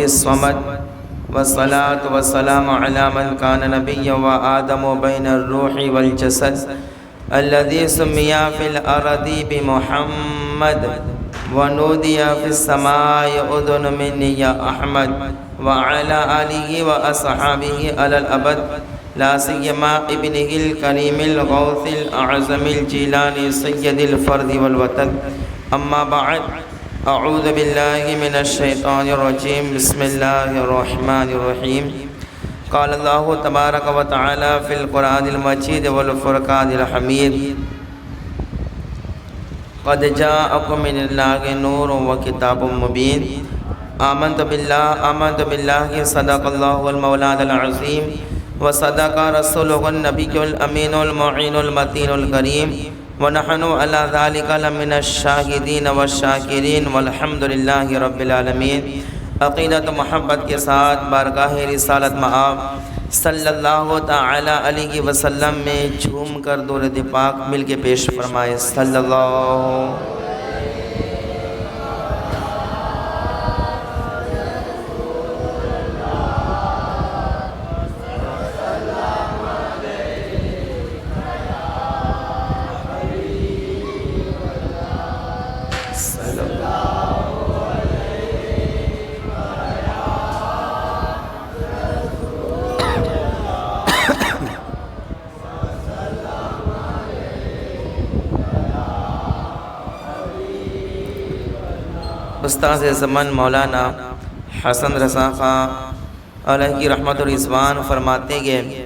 الصمد والصلاة والسلام على من كان نبيا وآدم بين الروح والجسد الذي سمي في الأرض بمحمد ونودي في السماء أذن مني يا أحمد وعلى آله وأصحابه على الأبد لا سيما ابنه الكريم الغوث الأعظم الجيلاني سيد الفرد والوتد. أما بعد، أعوذ بالله من الشيطان الرجيم. بسم الله الرحمن الرحيم. قال الله تبارك وتعالى في القرآن المجيد والفرقان الحميد: قد جاءكم من الله نور وكتاب مبين. آمنت بالله صدق الله المولانا العظيم وصدق رسوله النبي الأمين المعين المتين الكريم ونحن على ذلك لمن الشاہدین والشاکرین والحمد للہ رب العالمین. عقیدت محبت کے ساتھ بارگاہ رسالت مآب صلی اللہ تعالی علیہ وسلم میں جھوم کر درود پاک مل کے پیش فرمائے. صلی اللہ استاذ زمن مولانا حسن رضا خان علیہ رحمت و رضوان فرماتے گئے: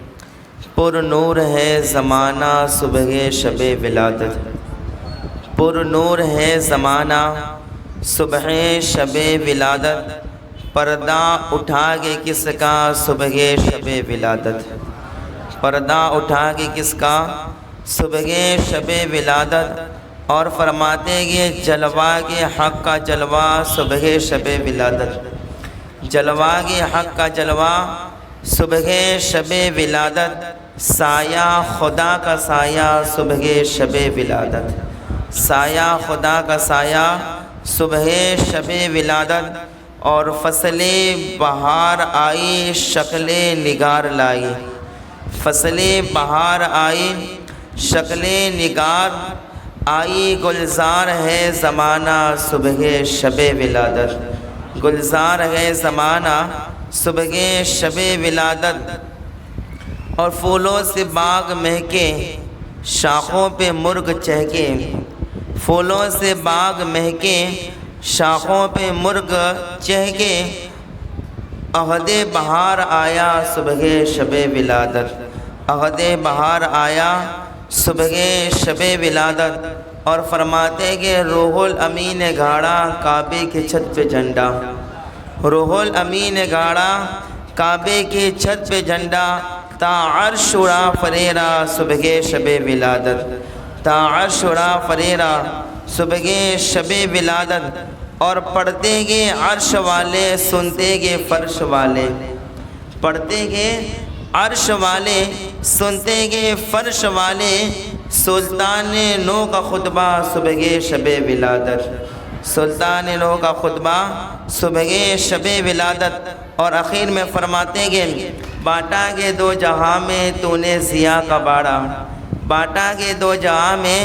پر نور ہے زمانہ صبح شب ولادت. پر نور ہے زمانہ صبح شب ولادت. پردہ اٹھا کے کس کا صبح شب ولادت. پردہ اٹھا کے کس کا صبح شب ولادت. اور فرماتے گئے جلوہ کے حق کا جلوہ صبح شب ولادت. جلوہ کے حق کا جلوہ صبح شب ولادت. سایہ خدا کا سایہ صبح شب ولادت. سایہ خدا کا سایہ صبح شب ولادت. اور فصل بہار آئی شکل نگار لائی. فصل بہار آئی شکل نگار آئی. گلزار ہے زمانہ صبح شب ولادت. گلزار ہے زمانہ صبح شب ولادت. اور پھولوں سے باغ مہکے شاخوں پہ مرغ چہکے. پھولوں سے باغ مہکے شاخوں پہ مرغ چہکے. عہد بہار آیا صبح شب ولادت. عہد بہار آیا صبح شب ولادت. اور فرماتے کہ روح الامین گاڑا کعبے کے چھت پہ جھنڈا. روح الامین گاڑا کعبے کے چھت پہ جھنڈا. تا عرش اڑا فریرا صبح شب ولادت. تا عرش اڑا فریرا صبح شب ولادت. اور پڑھتے گے عرش والے سنتے گے فرش والے. پڑھتے گے عرش والے سنتے گے فرش والے. سلطان نو کا خطبہ صبح شب ولادت. سلطان نو کا خطبہ صبح شب ولادت. اور آخر میں فرماتے گے بانٹا گے دو جہاں میں تو نے ضیاء کا باڑا. بانٹا گے دو جہاں میں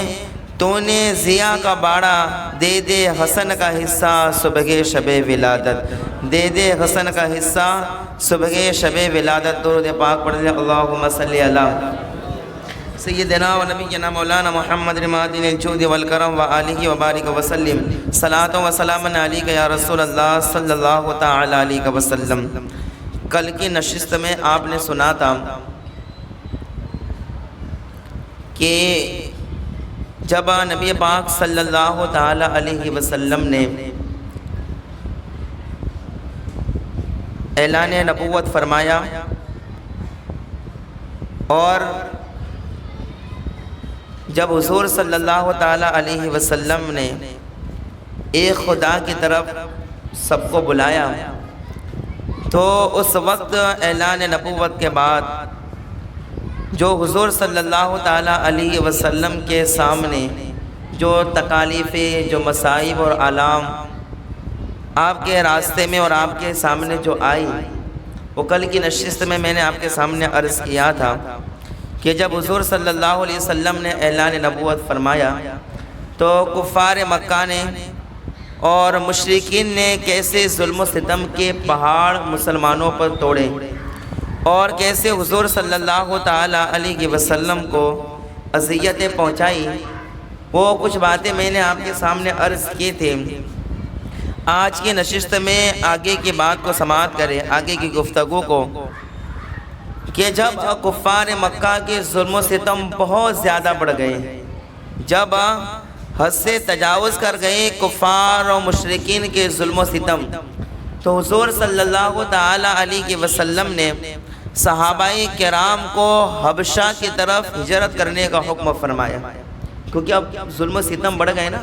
تو نے ضیاء کا باڑا. دے دے حسن کا حصہ صبح شب ولادت. دے دے حسن کا حصہ صبح شب ولادت. درود پاک پڑھ لیں. اللہم صلی علی سیدنا و نبینا مولانا محمد رمادین الجود والکرم و آلہ و بارک وسلم. صلاۃ و سلام علیک یا رسول اللہ صلی اللہ تعالی علیہ وسلم. کل کی نشست میں آپ نے سنا تھا کہ جب نبی پاک صلی اللہ تعالی علیہ وسلم نے اعلان نبوت فرمایا اور جب حضور صلی اللہ تعالی علیہ وسلم نے ایک خدا کی طرف سب کو بلایا تو اس وقت اعلان نبوت کے بعد جو حضور صلی اللہ تعالی علیہ وسلم کے سامنے جو تکالیفیں جو مصائب اور آلام آپ کے راستے میں اور آپ کے سامنے جو آئی وہ کل کی نشست میں نے آپ کے سامنے عرض کیا تھا کہ جب حضور صلی اللہ علیہ وسلم نے اعلان نبوت فرمایا تو کفار مکہ نے اور مشرکین نے کیسے ظلم و ستم کے پہاڑ مسلمانوں پر توڑے اور کیسے حضور صلی اللہ تعالیٰ علیہ وسلم کو اذیتیں پہنچائی، وہ کچھ باتیں میں نے آپ کے سامنے عرض کی تھیں۔ آج کی نشست میں آگے کی بات کو سماعت کریں، آگے کی گفتگو کو، کہ جب کفار مکہ کے ظلم و ستم بہت زیادہ بڑھ گئے، جب حد سے تجاوز کر گئے کفار و مشرکین کے ظلم و ستم، تو حضور صلی اللہ تعالیٰ علیہ وسلم نے صحابہ کرام کو حبشہ کی طرف ہجرت کرنے کا حکم فرمایا، کیونکہ اب ظلم و ستم بڑھ گئے نا،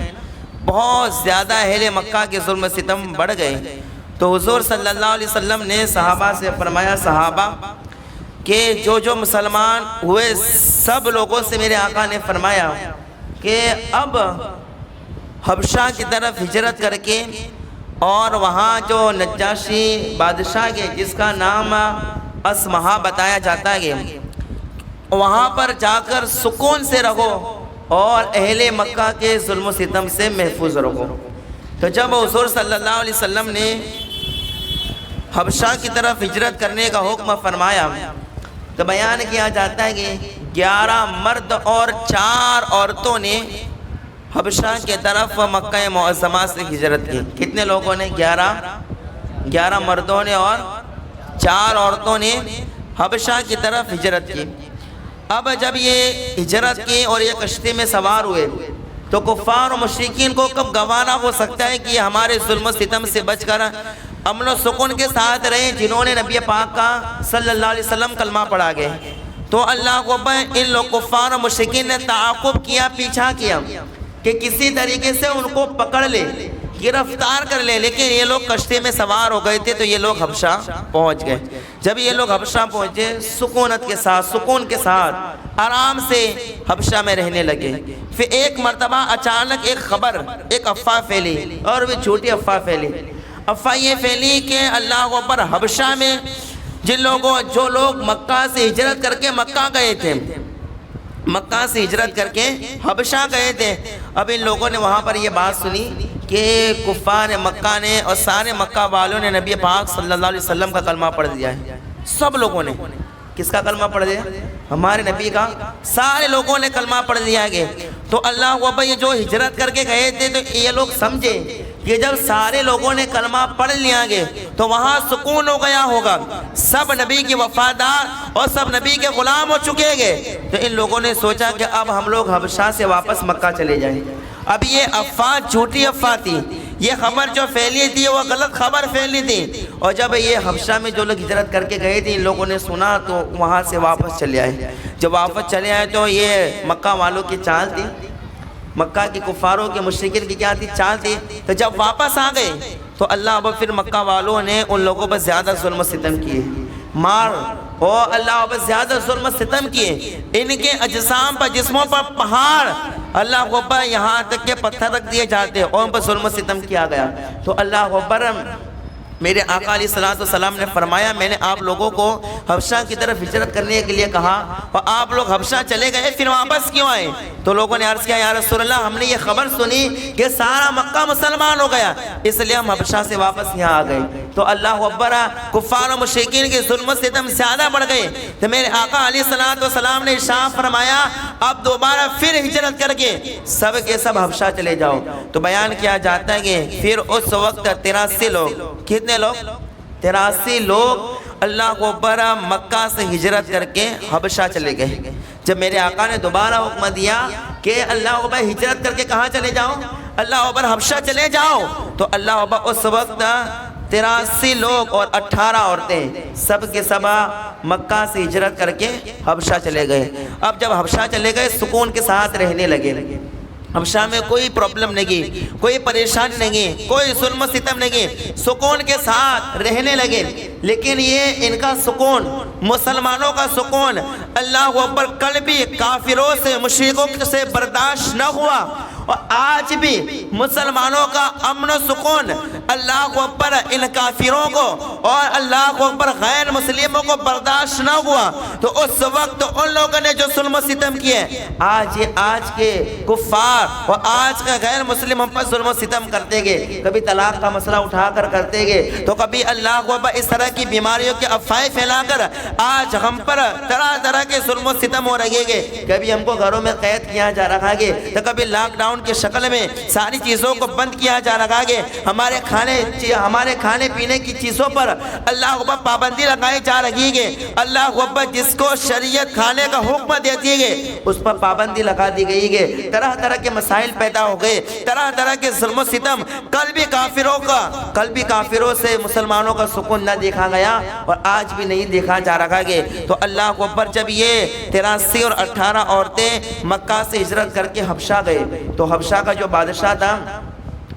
بہت زیادہ اہل مکہ کے ظلم و ستم بڑھ گئے۔ تو حضور صلی اللہ علیہ وسلم نے صحابہ سے فرمایا، صحابہ کہ جو مسلمان ہوئے سب لوگوں سے میرے آقا نے فرمایا کہ اب حبشہ کی طرف ہجرت کر کے اور وہاں جو نجاشی بادشاہ کے جس کا نام اسمہا بتایا جاتا ہے، وہاں پر جا کر سکون سے رہو اور اہل مکہ کے ظلم و ستم سے محفوظ رہو۔ تو جب حضور صلی اللہ علیہ وسلم نے حبشہ کی طرف ہجرت کرنے کا حکم فرمایا تو بیان کیا جاتا ہے کہ 11 مرد اور 4 عورتوں نے حبشہ کی طرف مکہ معظمہ سے ہجرت کی۔ کتنے لوگوں نے؟ 11 مردوں نے اور 4 عورتوں نے حبشہ کی طرف ہجرت کی۔ اب جب یہ ہجرت کی اور یہ کشتی میں سوار ہوئے تو کفار و مشرکین کو کب گوارا ہو سکتا ہے کہ یہ ہمارے ظلم و ستم سے بچ کر امن و سکون کے ساتھ رہیں، جنہوں نے نبی پاک کا صلی اللہ علیہ وسلم کلمہ پڑھا گئے۔ تو اللہ کو ان لوگ کفار و مشرکین نے تعاقب کیا، پیچھا کیا کہ کسی طریقے سے ان کو پکڑ لے، گرفتار کر لے، لیکن یہ لوگ کشتی میں سوار ہو گئے تھے تو یہ لوگ حبشہ پہنچ گئے۔ جب یہ لوگ حبشہ پہنچے سکونت کے ساتھ، سکون کے ساتھ آرام سے حبشہ میں رہنے لگے۔ پھر ایک مرتبہ اچانک ایک خبر، ایک افواہ پھیلی، اور وہ جھوٹی افواہ پھیلی۔ افواہ یہ پھیلی کہ اللہ اکبر، حبشہ میں جو لوگ مکہ سے ہجرت کر کے مکہ گئے تھے، مکہ سے ہجرت کر کے حبشہ گئے تھے، اب ان لوگوں نے وہاں پر یہ بات سنی کہ کفار مکہ نے اور سارے مکہ والوں نے نبی پاک صلی اللہ علیہ وسلم کا کلمہ پڑھ دیا ہے۔ سب لوگوں نے کس کا کلمہ پڑھ دیا؟ ہمارے نبی کا۔ سارے لوگوں نے کلمہ پڑھ دیا گیا۔ تو اللہ اکبر، یہ جو ہجرت کر کے گئے تھے تو یہ لوگ سمجھے کہ جب سارے لوگوں نے کلمہ پڑھ لیا گے تو وہاں سکون ہو گیا ہوگا، سب نبی کے وفادار اور سب نبی کے غلام ہو چکے گے۔ تو ان لوگوں نے سوچا کہ اب ہم لوگ حبشہ سے واپس مکہ چلے جائیں۔ اب یہ افواہ جھوٹی افواہ تھی، یہ خبر جو پھیلی تھی وہ غلط خبر پھیلی تھی، اور جب یہ حبشہ میں جو لوگ ہجرت کر کے گئے تھے ان لوگوں نے سنا تو وہاں سے واپس چلے آئے۔ جب واپس چلے آئے تو یہ مکہ والوں کی چال تھی، مکہ کی کفاروں کے مشرکین کی کیا تھی؟ چال تھی۔ تو جب واپس آ گئے تو اللہ اب پھر مکہ والوں نے ان لوگوں پر زیادہ ظلم و ستم کیے، مار اور اللہ اب زیادہ ظلم و ستم کیے۔ ان کے اجسام پر، جسموں پر پہاڑ، اللہ اکبر، یہاں تک کہ پتھر رکھ دیے جاتے اور ان پر ظلم و ستم کیا گیا۔ تو اللہ اکبر، میرے آقا علیہ السلام نے فرمایا میں نے آپ لوگوں کو حبشہ کی طرف ہجرت کرنے کے لیے کہا اور آپ لوگ حبشہ چلے گئے، پھر واپس کیوں آئے؟ تو لوگوں نے عرض کیا یا رسول اللہ، ہم نے یہ خبر سنی کہ سارا مکہ مسلمان ہو گیا، اس لیے ہم حبشہ سے واپس یہاں آ گئے۔ تو اللہ اکبر، کفار و مشرکین کے ظلم و ستم زیادہ بڑھ گئے تو میرے آقا علیہ السلام نے ارشاد فرمایا اب دوبارہ پھر ہجرت کر کے سب کے سب حبشہ چلے جاؤ۔ تو بیان کیا جاتا ہے کہ پھر اس وقت 83 لوگ، کتنے لوگ؟ 83 لوگ اللہ کو برا مکہ سے ہجرت کر کے حبشہ چلے گئے۔ جب میرے آقا نے دوبارہ حکم دیا کہ اللہ اکبر ہجرت کر کے کہاں چلے جاؤ؟ اللہ اکبر حبشہ چلے جاؤ، تو اللہ اکبر اس وقت 83 لوگ اور 18 عورتیں سب کے سب مکہ سے ہجرت کر کے حبشہ چلے گئے۔ اب جب حبشہ چلے گئے سکون کے ساتھ رہنے لگے، حبشہ میں کوئی پرابلم نہیں، کوئی پریشانی نہیں، کوئی ظلم و ستم نہیں، سکون کے ساتھ رہنے لگے۔ لیکن یہ ان کا سکون، مسلمانوں کا سکون اللہ اکبر کل بھی کافروں سے، مشرکوں سے برداشت نہ ہوا، اور آج بھی مسلمانوں کا امن و سکون اللہ اکبر ان کافروں کو اور اللہ اکبر غیر مسلموں کو برداشت نہ ہوا تو اس وقت ان لوگوں نے جو ظلم و ستم کیے، آج کے کفار اور آج کے غیر مسلم ہم پر ظلم و ستم کرتے گئے، کبھی طلاق کا مسئلہ اٹھا کر کرتے گئے، تو کبھی اللہ اکبر اس طرح کی بیماریوں کے افواہیں پھیلا کر آج ہم پر طرح طرح کے ظلم و ستم ہو رہے گئے، کبھی ہم کو گھروں میں قید کیا جا رہا ہے، تو کبھی لاک ڈاؤن کی شکل میں ساری چیزوں کو بند کیا جا رہا ہے، ہمارے کھانے پینے کی چیزوں پر اللہ اکبر پابندی لگائی جا رہی ہے، اللہ اکبر جس کو شریعت کھانے کا حکم دیتی ہے اس پر پابندی لگا دی گئی ہے، طرح طرح کے مسائل پیدا ہو گئے، طرح طرح کے ظلم و ستم، کل بھی کافروں سے مسلمانوں کا سکون نہ دیکھا گیا اور آج بھی نہیں دیکھا جا رہا ہے۔ تو اللہ اکبر جب یہ 83 اور 18 عورتیں مکہ سے ہجرت کر کے حبشہ گئے تو حبشہ کا جو بادشاہ تھا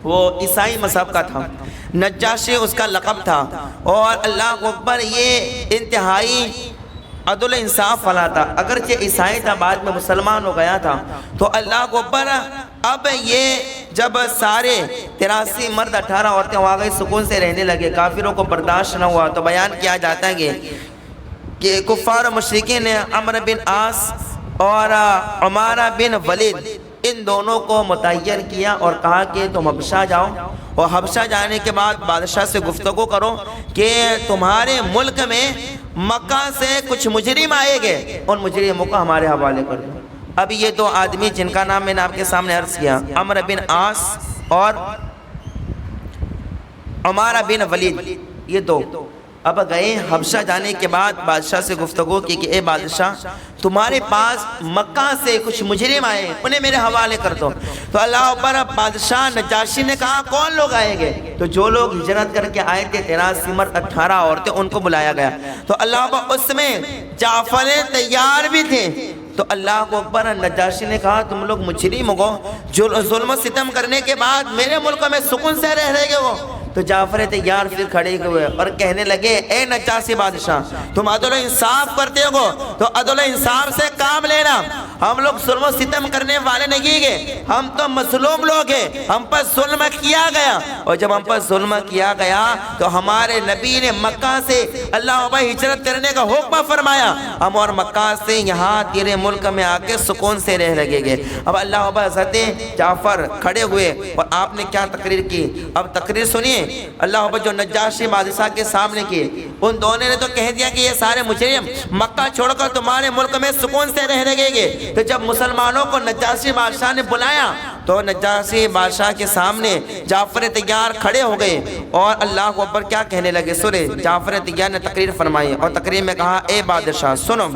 وہ عیسائی مذہب کا تھا، نجاشی اس کا لقب تھا، اور اللہ اکبر یہ انتہائی عدل انصاف والا تھا، اگرچہ عیسائی تھا بعد میں مسلمان ہو گیا تھا۔ تو اللہ اکبر اب یہ جب سارے 83 مرد 18 عورتیں وہاں گئی، سکون سے رہنے لگے، کافروں کو برداشت نہ ہوا، تو بیان کیا جاتا ہے کہ کفار و مشرکین نے عمرو بن عاص اور عمارہ بن ولید ان دونوں کو متعین کیا اور کہا کہ تم حبشہ جاؤ، اور حبشہ جانے کے بعد بادشاہ سے گفتگو کرو کہ تمہارے ملک میں مکہ سے کچھ مجرم آئے گے، ان مجرموں کو ہمارے حوالے کر دو۔ اب یہ دو آدمی جن کا نام میں نے آپ کے سامنے عرض کیا، عمرو بن عاص اور عمارہ بن ولید، یہ دو اب گئے حبشہ جانے کے بعد بادشاہ سے گفتگو کی کہ اے بادشاہ تمہارے پاس مکہ سے کچھ مجرم آئے، انہیں میرے حوالے کر دو۔ تو اللہ اکبر بادشاہ نجاشی نے کہا کون لوگ آئیں گے؟ تو جو لوگ ہجرت کر کے آئے تھے 83 مرد 18 عورتیں، ان کو بلایا گیا۔ تو اللہ اکبر اس میں جعفر تیار بھی تھے۔ تو اللہ اکبر نجاشی نے کہا تم لوگ مجرم ہو، جو ظلم و ستم کرنے کے بعد میرے ملک میں سکون سے رہ رہے گے وہ۔ تو جعفر تیار پھر کھڑے ہوئے اور کہنے لگے اے نجاشی بادشاہ تم عدل و انصاف کرتے ہو تو عدل و انصاف سے کام لینا، ہم لوگ ظلم و ستم کرنے والے نہیں گے، ہم تو مظلوم لوگ ہیں، ہم پر ظلم کیا گیا، اور جب ہم پر ظلم کیا گیا تو ہمارے نبی نے مکہ سے اللہ ابا ہجرت کرنے کا حکم فرمایا، ہم اور مکہ سے یہاں تیرے ملک میں آ کے سکون سے رہ لگے گے۔ اب اللہ ابا حضرت جعفر کھڑے ہوئے اور آپ نے کیا تقریر کی، اب تقریر سنیے اللہ ابا جو نجاشی بادشاہ کے سامنے کی، ان دونوں نے تو کہہ دیا کہ یہ سارے مجرم مکہ چھوڑ کر تمہارے ملک میں سکون سے رہ لگے گے۔ تو جب مسلمانوں کو نجاشی بادشاہ نے بلایا تو نجاشی بادشاہ کے سامنے جعفر تیار کھڑے ہو گئے اور اللہ اکبر کیا کہنے لگے سنے۔ جعفر تیار نے تقریر فرمائی اور تقریر میں کہا اے بادشاہ سنو،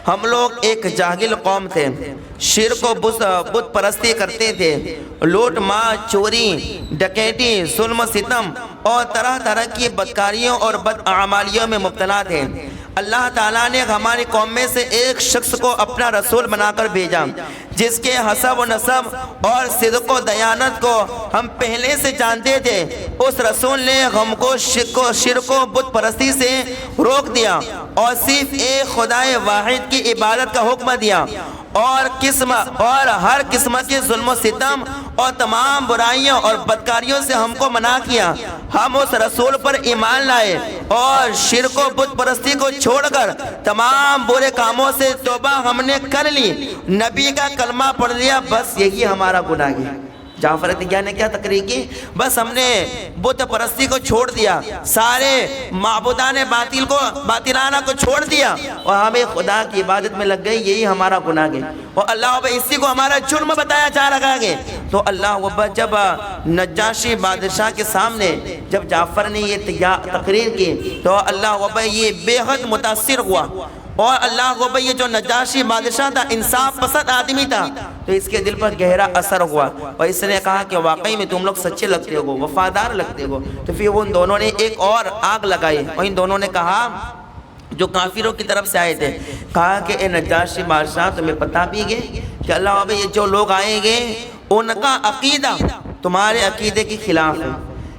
ہم لوگ ایک جاہل قوم تھے، شرک و بت پرستی کرتے تھے، لوٹ مار چوری ڈکیتی ظلم و ستم اور طرح طرح کی بدکاریوں اور بدعمالیوں میں مبتلا تھے۔ اللہ تعالیٰ نے ہماری قوم میں سے ایک شخص کو اپنا رسول بنا کر بھیجا جس کے حسب و نسب اور صدق و دیانت کو ہم پہلے سے جانتے تھے۔ اس رسول نے ہم کو شرک و بت پرستی سے روک دیا اور صرف ایک خدائے واحد کی عبادت کا حکم دیا اور ہر قسم کے ظلم و ستم اور تمام برائیوں اور بدکاریوں سے ہم کو منع کیا۔ ہم اس رسول پر ایمان لائے اور شرک و بت پرستی کو چھوڑ کر تمام برے کاموں سے توبہ ہم نے کر لی، نبی کا کلمہ پڑھ لیا، بس یہی ہمارا گناہ ہے۔ جعفر تیار نے کیا تقریر کی، بس ہم نے بت پرستی کو چھوڑ دیا، سارے معبودان باطلانہ کو چھوڑ دیا اور ہمیں خدا کی عبادت میں لگ گئی، یہی ہمارا گناہ ہے اور اللہ اسی کو ہمارا جرم بتایا جا رہا ہے۔ تو اللہ جب نجاشی بادشاہ کے سامنے جب جعفر نے یہ تقریر کی تو اللہ یہ بے حد متاثر ہوا، اور اللہ یہ جو نجاشی بادشاہ تھا انصاف پسند آدمی تھا، تو اس کے دل پر گہرا اثر ہوا اور اس نے کہا کہ واقعی میں تم لوگ سچے لگتے ہو، وفادار لگتے ہو۔ تو پھر ان دونوں نے ایک اور آگ لگائی اور ان دونوں نے کہا جو کافروں کی طرف سے آئے تھے، کہا کہ اے نجاشی بادشاہ تمہیں پتہ بھی گے کہ اللہ یہ جو لوگ آئیں گے ان کا عقیدہ تمہارے عقیدے کے خلاف ہے،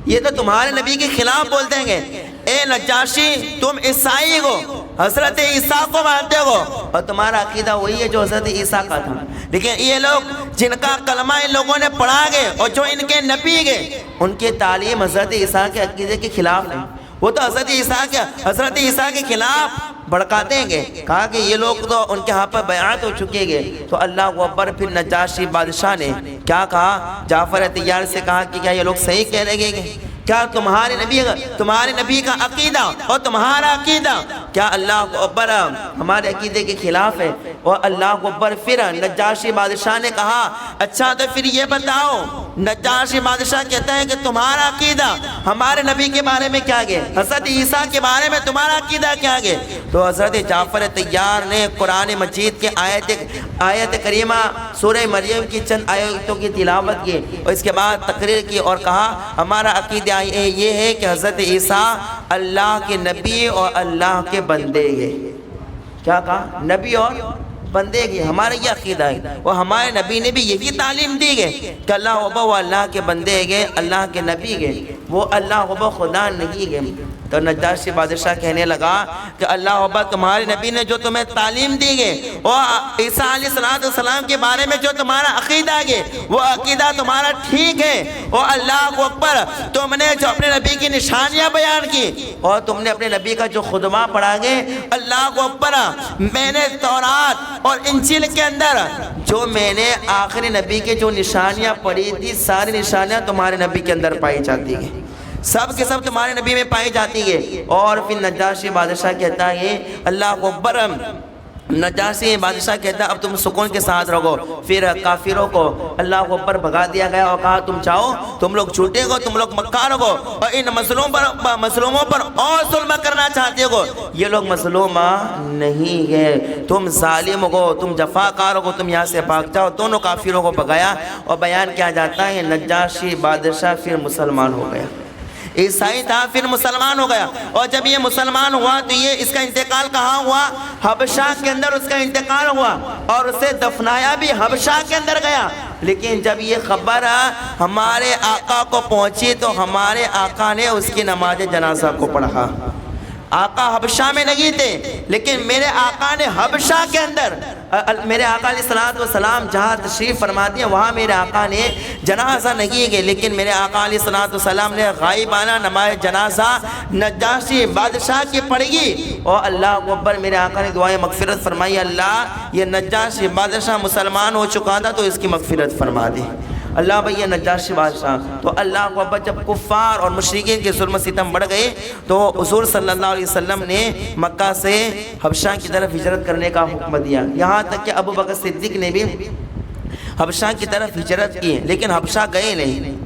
یہ تو تمہارے نبی کے خلاف بولتے ہیں۔ اے نجاشی تم عیسائی ہو، حضرت عیسیٰ کو مانتے ہو اور تمہارا عقیدہ وہی ہے جو حضرت عیسیٰ کا تھا، لیکن یہ لوگ جن کا کلمہ ان لوگوں نے پڑھا گئے اور جو ان کے نبی گئے، ان کی تعلیم حضرت عیسیٰ کے عقیدے کے خلاف نہیں، وہ تو حضرت عیسیٰ کے خلاف بھڑکاتے گے. کہا کہ یہ لوگ تو ان کے ہاں پر بیعت ہو چکے گئے. تو اللہ اکبر. پھر نجاشی بادشاہ نے کیا کہا؟ جعفر طیار سے کہا کہ کیا یہ لوگ صحیح کہہ رہے ہیں؟ کیا تمہارے نبی کا عقیدہ اور تمہارا عقیدہ کیا اللہ اکبر ہمارے عقیدے کے خلاف ہے؟ اور اللہ اکبر. پھر نجاشی بادشاہ نے کہا اچھا تو پھر یہ بتاؤ. نجاشی بادشاہ کہتا ہے کہ تمہارا عقیدہ ہمارے نبی کے بارے میں کیا گئے؟ حضرت عیسیٰ کے بارے میں تمہارا عقیدہ کیا گئے؟ تو حضرت جعفر طیار نے قرآن مجید کے آیت کریمہ سورہ مریم کی چند آیتوں کی تلاوت کی اور اس کے بعد تقریر کی اور کہا ہمارا عقیدہ یہ ہے کہ حضرت عیسیٰ اللہ کے نبی اور اللہ کے بندے ہیں. کیا کہا؟ نبی اور بندے گئے. ہمارا یہ عقیدہ ہے اور ہمارے نبی نے بھی یہی تعلیم دی گئے کہ اللہ اکبر وہ اللہ کے بندے گئے، اللہ کے نبی گئے، وہ اللہ اکبر خدا نہیں گئے. تو نجاشی بادشاہ کہنے لگا کہ اللہ اکبر تمہارے نبی نے جو تمہیں تعلیم دی گئے اور عیسیٰ علیہ السلام کے بارے میں جو تمہارا عقیدہ ہے وہ عقیدہ تمہارا ٹھیک ہے. اور اللہ اکبر تم نے جو اپنے نبی کی نشانیاں بیان کی اور تم نے اپنے نبی کا جو خطبہ پڑھا گئے، اللہ اکبر میں نے تورات اور انجیل کے اندر جو میں نے آخری نبی کے جو نشانیاں پڑھی تھی ساری نشانیاں تمہارے نبی کے اندر پائی جاتی ہیں، سب کے سب تمہارے نبی میں پائی جاتی ہے. اور پھر نجاشی بادشاہ کہتا ہے اللہ اکبر. نجاشی بادشاہ کہتا ہے اب تم سکون کے ساتھ رہو. پھر کافروں کو اللہ کو اوپر بھگا دیا گیا اور کہا تم چاہو تم لوگ جھوٹے ہو، تم لوگ مکار ہو اور ان مظلوموں پر اور ظلم کرنا چاہتے ہو. یہ لوگ مظلوم نہیں ہے، تم ظالم ہو، تم جفاکار ہو، تم یہاں سے بھاگ جاؤ. دونوں کافروں کو بھگایا اور بیان کیا جاتا ہے نجاشی بادشاہ پھر مسلمان ہو گیا. عیسائی تھا پھر مسلمان ہو گیا. اور جب یہ مسلمان ہوا تو یہ اس کا انتقال کہاں ہوا؟ حبشہ کے اندر اس کا انتقال ہوا اور اسے دفنایا بھی حبشہ کے اندر گیا. لیکن جب یہ خبر ہمارے آقا کو پہنچی تو ہمارے آقا نے اس کی نماز جنازہ کو پڑھا. آقا حبشہ میں نہیں تھے لیکن میرے آقا نے حبشہ کے اندر میرے آقا علیہ السلام جہاں تشریف فرماتے ہیں وہاں میرے آقا نے جنازہ نہیں گئے، لیکن میرے آقا علیہ السلام نے غائبانہ نماز جنازہ نجاشی بادشاہ کی پڑھی. اور اللہ اکبر میرے آقا نے دعائیں مغفرت فرمائی، اللہ یہ نجاشی بادشاہ مسلمان ہو چکا تھا تو اس کی مغفرت فرما دی. اللہ بھئی نجاشی بادشاہ. تو اللہ کو جب کفار اور مشرکین کے ظلم و ستم بڑھ گئے تو حضور صلی اللہ علیہ وسلم نے مکہ سے حبشہ کی طرف ہجرت کرنے کا حکم دیا. یہاں تک کہ ابو بکر صدیق نے بھی حبشہ کی طرف ہجرت کی، لیکن حبشہ گئے نہیں،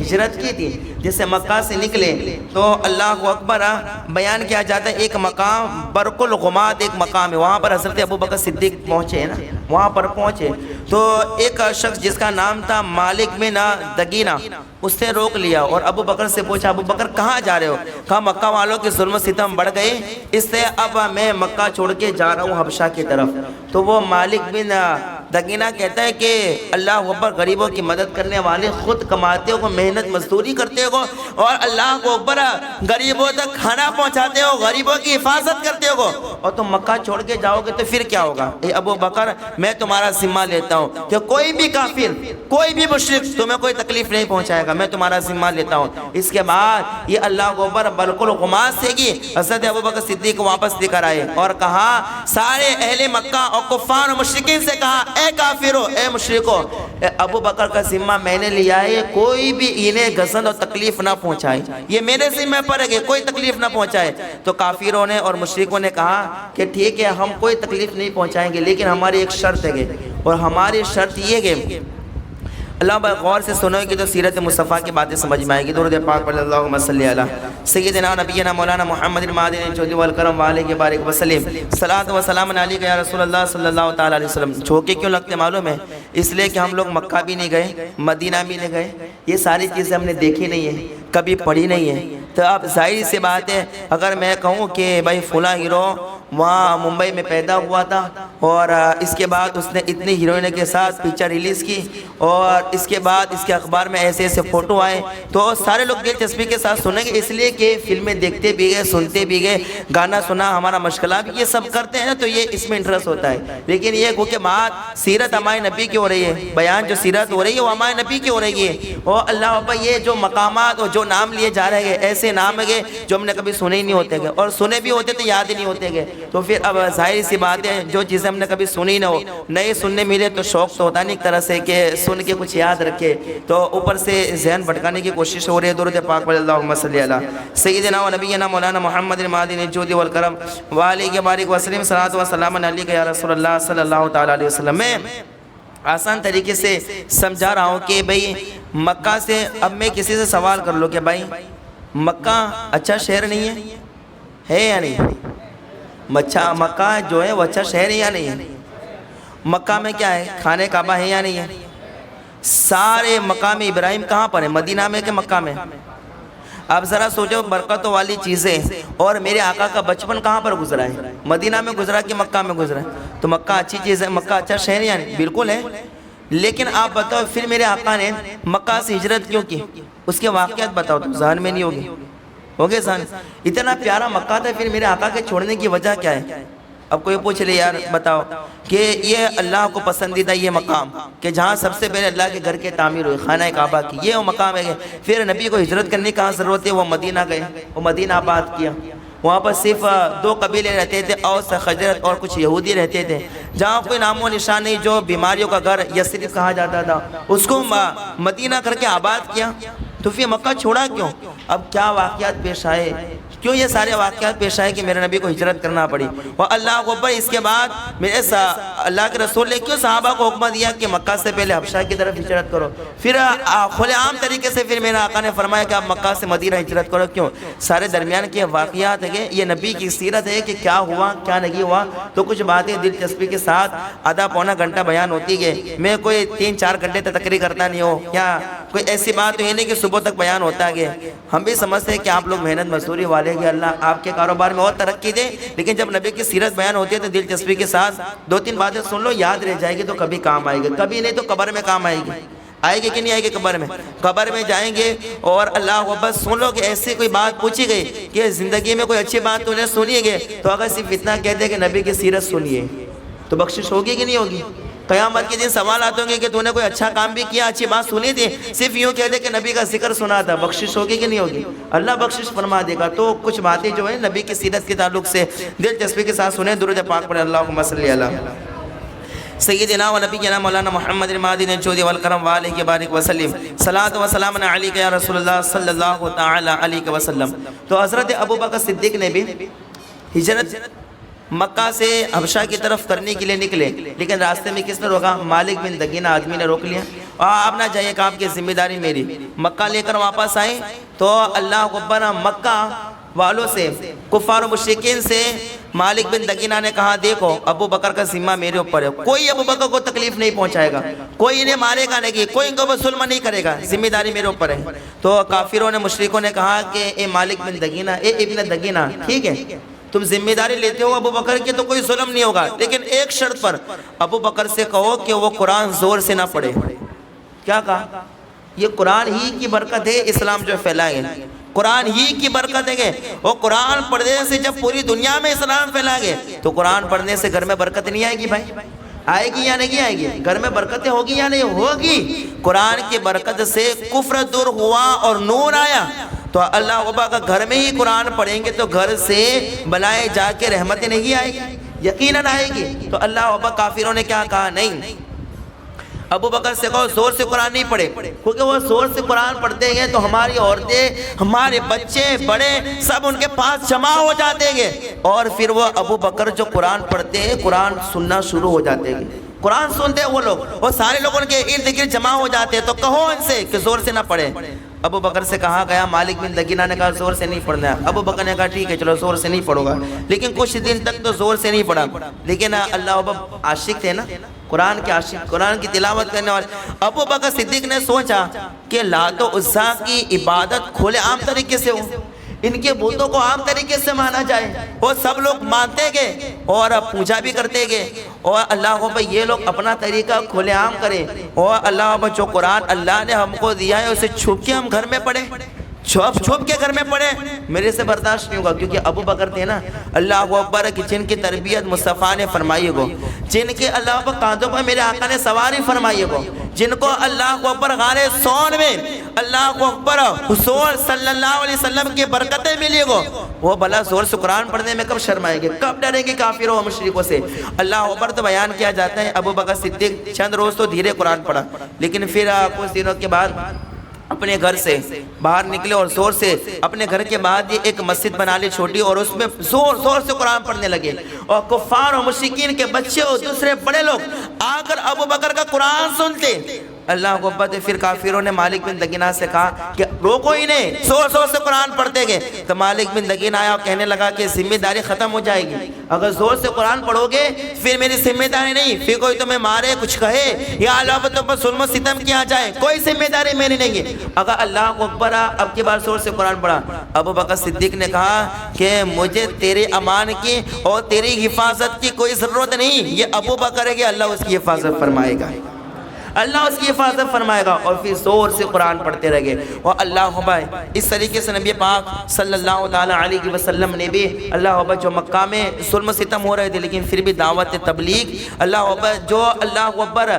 ہجرت کی تھی. جیسے مکہ سے نکلے تو اللہ اکبر بیان کیا جاتا ہے ایک مقام برق الغماد ایک مقام ہے، وہاں پر حضرت ابو بکر صدیق پہنچے نا، وہاں پر پہنچے تو ایک شخص جس کا نام تھا مالک بن دگینہ اس نے روک لیا اور ابو بکر سے پوچھا ابو بکر کہاں جا رہے ہو؟ کہا مکہ والوں کے ظلم و ستم بڑھ گئے اس سے اب میں مکہ چھوڑ کے جا رہا ہوں حبشہ کی طرف. تو وہ مالک بن دگینہ کہتا ہے کہ اللہ اکبر غریبوں کی مدد کرنے والے خود کماتے ہو، محنت مزدوری کرتے ہو اور اللہ کو اکبر غریبوں تک کھانا پہنچاتے ہو، غریبوں کی حفاظت کرتے ہو اور تم مکہ چھوڑ کے جاؤ گے تو پھر کیا ہوگا؟ اے ابو بکر میں تمہارا ذمہ لیتا ہوں کہ کوئی بھی کافر کوئی بھی مشرک تمہیں کوئی تکلیف نہیں پہنچائے گا، میں تمہارا ذمہ لیتا ہوں. اس کے بعد یہ اللہ کو اکبر برق الغماد سے کی حضرت ابو بکر صدیق کو واپس لے کر آئے اور کہا سارے اہل مکہ اور کفار و مشرکین سے کہا اے کافرو اے مشرکو ابو بکر کا ذمہ میں نے لیا ہے، کوئی بھی انہیں غضب اور تکلیف نہ پہنچائے، یہ میرے ذمہ پر ہے، کوئی تکلیف نہ پہنچائے. تو کافروں نے اور مشرکوں نے کہا کہ ٹھیک ہے ہم کوئی تکلیف نہیں پہنچائیں گے لیکن ہماری ایک شرط ہے اور ہماری شرط یہ ہے. اللہ بھائی غور سے سنوئے کہ تو سیرت مصطفیٰ کی باتیں سمجھ میں آئے گی. درود پاک پڑھ اللہم صلی علی سیدنا نبینا مولانا محمد المعدن چودھری والکرم والے کے بارک وسلم صلاۃ و سلام علیکہ یا رسول اللہ صلی اللہ تعالیٰ علیہ وسلم. چھوکے کیوں لگتے معلوم ہے؟ اس لیے کہ ہم لوگ مکہ بھی نہیں گئے، مدینہ بھی نہیں گئے، یہ ساری چیزیں ہم نے دیکھی نہیں ہیں، کبھی پڑھی نہیں ہیں. تو اب ظاہر سی بات ہے اگر میں کہوں کہ بھائی فلاں ہیرو وہاں ممبئی میں پیدا ہوا تھا، اور اس کے بعد اس نے اتنی ہیروئن کے ساتھ پکچر ریلیز کی، اور اس کے بعد اس کے اخبار میں ایسے ایسے فوٹو آئے، تو سارے لوگ دلچسپی کے ساتھ سنیں گے، اس لیے کہ فلمیں دیکھتے بھی گئے، سنتے بھی گئے، گانا سنا، ہمارا مشغلہ بھی یہ سب کرتے ہیں نا، تو یہ اس میں انٹرسٹ ہوتا ہے۔ لیکن یہ کہ بات سیرت ہمارے نبی کی ہو رہی ہے، بیان جو سیرت ہو رہی ہے وہ ہمارے نبی کی ہو رہی ہے، اور اللہ ابا یہ جو مقامات اور جو نام لیے جا رہے ہیں ایسے نام ہے جو ہم نے کبھی سنے ہی نہیں ہوتے گے، اور سنے بھی ہوتے تو یاد ہی نہیں ہوتے گے، تو پھر اب ظاہر سی بات ہے جو چیزیں ہم نے کبھی سنی نہ ہو، نئے سننے ملے تو شوق تو ہوتا نہیں ایک طرح سے کہ سن کے کچھ یاد رکھے، تو اوپر سے ذہن بھٹکانے کی کوشش ہو رہی ہے۔ درود پاک پر اللہم صلی علی سیدنا و نبینا مولانا محمد المعدن الجود والکرم وآلہ بارک وسلم صلاۃ و سلام علیک یا رسول اللہ صلی اللہ تعالی علیہ وسلم۔ میں آسان طریقے سے سمجھا رہا ہوں کہ بھئی مکہ سے، اب میں کسی سے سوال کر لوں کہ بھائی مکہ اچھا شہر نہیں ہے یا نہیں؟ مکہ جو ہے وہ اچھا شہر ہے یا نہیں ہے؟ مکہ میں کیا ہے؟ خانہ کعبہ ہے یا نہیں ہے؟ سارے مقام ابراہیم کہاں پر ہے؟ مدینہ میں کہ مکہ میں؟ اب ذرا سوچو برکتوں والی چیزیں، اور میرے آقا کا بچپن کہاں پر گزرا ہے؟ مدینہ میں گزرا کہ مکہ میں گزرا ہے؟ تو مکہ اچھی چیز ہے، مکہ اچھا شہر ہے یا نہیں؟ بالکل ہے۔ لیکن آپ بتاؤ پھر میرے آقا نے مکہ سے ہجرت کیوں کی؟ اس کے واقعات بتاؤ تو ذہن میں نہیں ہوگی؟ ہوگے ذہن؟ اتنا پیارا مکہ تھا، پھر میرے آقا کے چھوڑنے کی وجہ کیا ہے؟ اب کوئی پوچھ لے یار بتاؤ کہ یہ اللہ کو پسندیدہ یہ مقام کہ جہاں سب سے پہلے اللہ کے گھر کے تعمیر ہوئی، خانہ کعبہ کی، یہ وہ مقام ہے، پھر نبی کو ہجرت کرنے کی کہاں ضرورت ہے؟ وہ مدینہ گئے، وہ مدینہ آباد کیا، وہاں پر صرف 2 قبیلے رہتے تھے، اوس خزرج اور کچھ یہودی رہتے تھے، جہاں کوئی نام و نشان نہیں، جو بیماریوں کا گھر یثرب کہا جاتا تھا، اس کو مدینہ کر کے آباد کیا۔ تو پھر مکہ چھوڑا کیوں؟ اب کیا واقعات پیش آئے، کیوں یہ سارے واقعات پیش آئے کہ میرے نبی کو ہجرت کرنا پڑی؟ اور اللہ اکبر، اس کے بعد اللہ کے رسول نے کیوں صحابہ کو حکم دیا کہ مکہ سے پہلے حبشہ کی طرف ہجرت کرو؟ پھر کھلے عام طریقے سے پھر میرے آقا نے فرمایا کہ آپ مکہ سے مدینہ ہجرت کرو، کیوں؟ سارے درمیان کے واقعات ہیں، یہ نبی کی سیرت ہے کہ کیا ہوا کیا نہیں ہوا، تو کچھ باتیں دلچسپی کے ساتھ آدھا پونا گھنٹہ بیان ہوتی ہے، میں کوئی 3-4 گھنٹے تک تقریر کرتا نہیں ہوں، یا کوئی ایسی بات تو ہے نہیں کہ صبح تک بیان ہوتا ہے۔ ہم بھی سمجھتے ہیں کہ آپ لوگ محنت مزدوری والے کہ اللہ آپ کے کاروبار میں اور ترقی دے، لیکن جب نبی کی سیرت بیان ہوتی ہے تو دلچسپی کے ساتھ 2-3 باتیں سن لو، یاد رہ جائے گی تو کبھی کام آئے گی، کبھی نہیں تو قبر میں کام آئے گی۔ آئے گی کہ نہیں آئے گی؟ قبر میں جائیں گے اور اللہ کو بس سن لو کہ ایسی کوئی بات پوچھی گئی کہ زندگی میں کوئی اچھی بات تو نے سنی ہے، تو اگر صرف اتنا کہتے کہ نبی کی سیرت سنیے تو بخشش ہوگی کہ نہیں ہوگی؟ قیامت کے دن سوالات ہوں گے کہ تو نے کوئی اچھا کام بھی کیا، اچھی بات سنی تھی، صرف یوں کہہ دے کہ نبی کا ذکر سنا تھا، بخشش ہوگی کہ نہیں ہوگی؟ اللہ بخشش فرما دے گا۔ تو کچھ باتیں جو ہیں نبی کی سیرت کے تعلق سے دلچسپی کے ساتھ سنیں، درود پاک پڑھیں، اللہم صلی علی سیدنا و نبینا مولانا محمد المعدن الجود والکرم وآلہ بارک وسلم صلاۃ و سلام علیک یا رسول اللہ صلی اللہ تعالی علیہ وسلم۔ تو حضرت ابوبکر صدیق نے بھی ہجرت مکہ سے حبشہ کی طرف کرنے کے لیے نکلے، لیکن راستے میں کس نے روکا؟ مالک بن دگینہ آدمی نے روک لیا، اور آپ نہ جائیے کہ آپ کی ذمہ داری میری۔ مکہ لے کر واپس آئے تو اللہ اکبر، مکہ والوں سے، کفار و مشرکین سے مالک بن دگینہ نے کہا دیکھو ابو بکر کا ذمہ میرے اوپر ہے، کوئی ابو بکر کو تکلیف نہیں پہنچائے گا، کوئی انہیں مارے گا نہیں، کوئی ان کو ظلم نہیں کرے گا، ذمہ داری میرے اوپر ہے۔ تو کافروں نے، مشرکوں نے کہا کہ اے مالک بن دگینہ، اے ابن دگینہ، ٹھیک ہے تم ذمہ داری لیتے ہو ابو بکر کی تو کوئی ظلم نہیں ہوگا، لیکن ایک شرط پر ابو بکر سے کہو کہ وہ قرآن زور سے نہ پڑھے۔ کیا کہا؟ یہ قرآن ہی کی برکت ہے اسلام جو پھیلائیں گے، قرآن ہی کی برکت ہے، وہ قرآن پڑھنے سے جب پوری دنیا میں اسلام پھیلائیں گے تو قرآن پڑھنے سے گھر میں برکت نہیں آئے گی بھائی؟ آئے گی یا نہیں آئے گی؟ گھر میں برکتیں ہوگی یا نہیں ہوگی؟ قرآن کی برکت سے کفر دور ہوا اور نور آیا، تو اللہ ابا کا گھر میں ہی قرآن پڑھیں گے تو گھر سے بلائے جا کے رحمتیں نہیں آئے گی؟ یقیناً آئے گی۔ تو اللہ ابا کافروں نے کیا کہا؟ نہیں، ابو بکر سے کہو زور سے قرآن نہیں پڑھے، کیونکہ وہ زور سے قرآن پڑھتے ہیں تو ہماری عورتیں، ہمارے بچے، بڑے سب ان کے پاس جمع ہو جاتے ہیں، اور پھر وہ ابو بکر جو قرآن پڑھتے ہیں قرآن سننا شروع ہو جاتے ہیں، قرآن سنتے ہیں وہ لوگ، وہ سارے لوگ ان کے ارد گرد جمع ہو جاتے ہیں، تو کہو ان سے کہ زور سے نہ پڑھیں۔ ابو بکر سے کہا گیا، مالک بن دگینہ نے کہا زور سے نہیں پڑھنا ہے، ابو بکر نے کہا ٹھیک ہے چلو زور سے نہیں پڑھو گا، لیکن کچھ دن تک تو زور سے نہیں پڑھا، لیکن اللہ ابا عاشق تھے نا، قرآن کے عاشق، قرآن کی تلاوت کرنے والے۔ ابو بکر صدیق نے سوچا کہ لات و عزیٰ کی عبادت کھلے عام طریقے سے ہو، ان کے بتوں کو عام طریقے سے مانا جائے، اور سب لوگ مانتے گئے اور پوجا بھی کرتے گئے، اور اللہ اکبر یہ لوگ اپنا طریقہ کھلے عام کریں، اور اللہ اکبر جو قرآن اللہ نے ہم کو دیا ہے اسے چھپ کے ہم گھر میں پڑھیں، چھپ کے گھر میں پڑھے، میرے سے برداشت نہیں ہوگا۔ کیونکہ ابو بکر تھے نا اللہ اکبر کہ جن کی تربیت مصطفیٰ نے فرمائی گو، جن کے اللہ اکبر کاندھوں پر میرے آقا نے سواری فرمائی گو، جن کو اللہ اکبر غار سون میں اللہ اکبر حضور صلی اللہ علیہ وسلم کی برکتیں ملی گو، وہ بھلا زور سے قرآن پڑھنے میں کب شرمائیں گے، کب ڈریں گے کافروں و مشرکوں سے۔ اللہ اکبر تو بیان کیا جاتا ہے ابو بکر صدیق چند روز تو دھیرے قرآن پڑھا، لیکن پھر کچھ دنوں کے بعد اپنے گھر سے باہر نکلے اور زور سے اپنے گھر کے بعد یہ ایک مسجد بنا لی چھوٹی، اور اس میں زور سے قرآن پڑھنے لگے، اور کفار اور مشرکین کے بچے اور دوسرے بڑے لوگ آ کر ابو بکر کا قرآن سنتے۔ اللہ کو پتہ، پھر کافروں نے مالک بن دگینہ سے کہا کہ روکو انہیں، زور سے قرآن پڑھتے گئے، تو مالک بن دگینہ آیا اور کہنے لگا کہ ذمہ داری ختم ہو جائے گی، اگر زور سے قرآن پڑھو گے پھر میری ذمہ داری نہیں، پھر کوئی تمہیں مارے کچھ کہے یا اللہ تم پر ظلم و ستم کیا جائے، کوئی ذمہ داری میری نہیں ہے۔ اگر اللہ کو اکبر اب کی بار زور سے قرآن پڑھا، ابو بکر صدیق نے کہا کہ مجھے تیرے امان کی اور تیری حفاظت کی کوئی ضرورت نہیں، یہ ابو بکر ہے کہ اللہ اس کی حفاظت فرمائے گا، اللہ اس کی حفاظت فرمائے گا۔ اور پھر زور سے قرآن پڑھتے رہے، اور اللہ بھائی اس طریقے سے نبی پاک صلی اللہ تعالیٰ علیہ وسلم نے بھی اللہ جو مکہ میں ظلم و ستم ہو رہے تھے لیکن پھر بھی دعوت تبلیغ، اللہ جو اللہ اکبر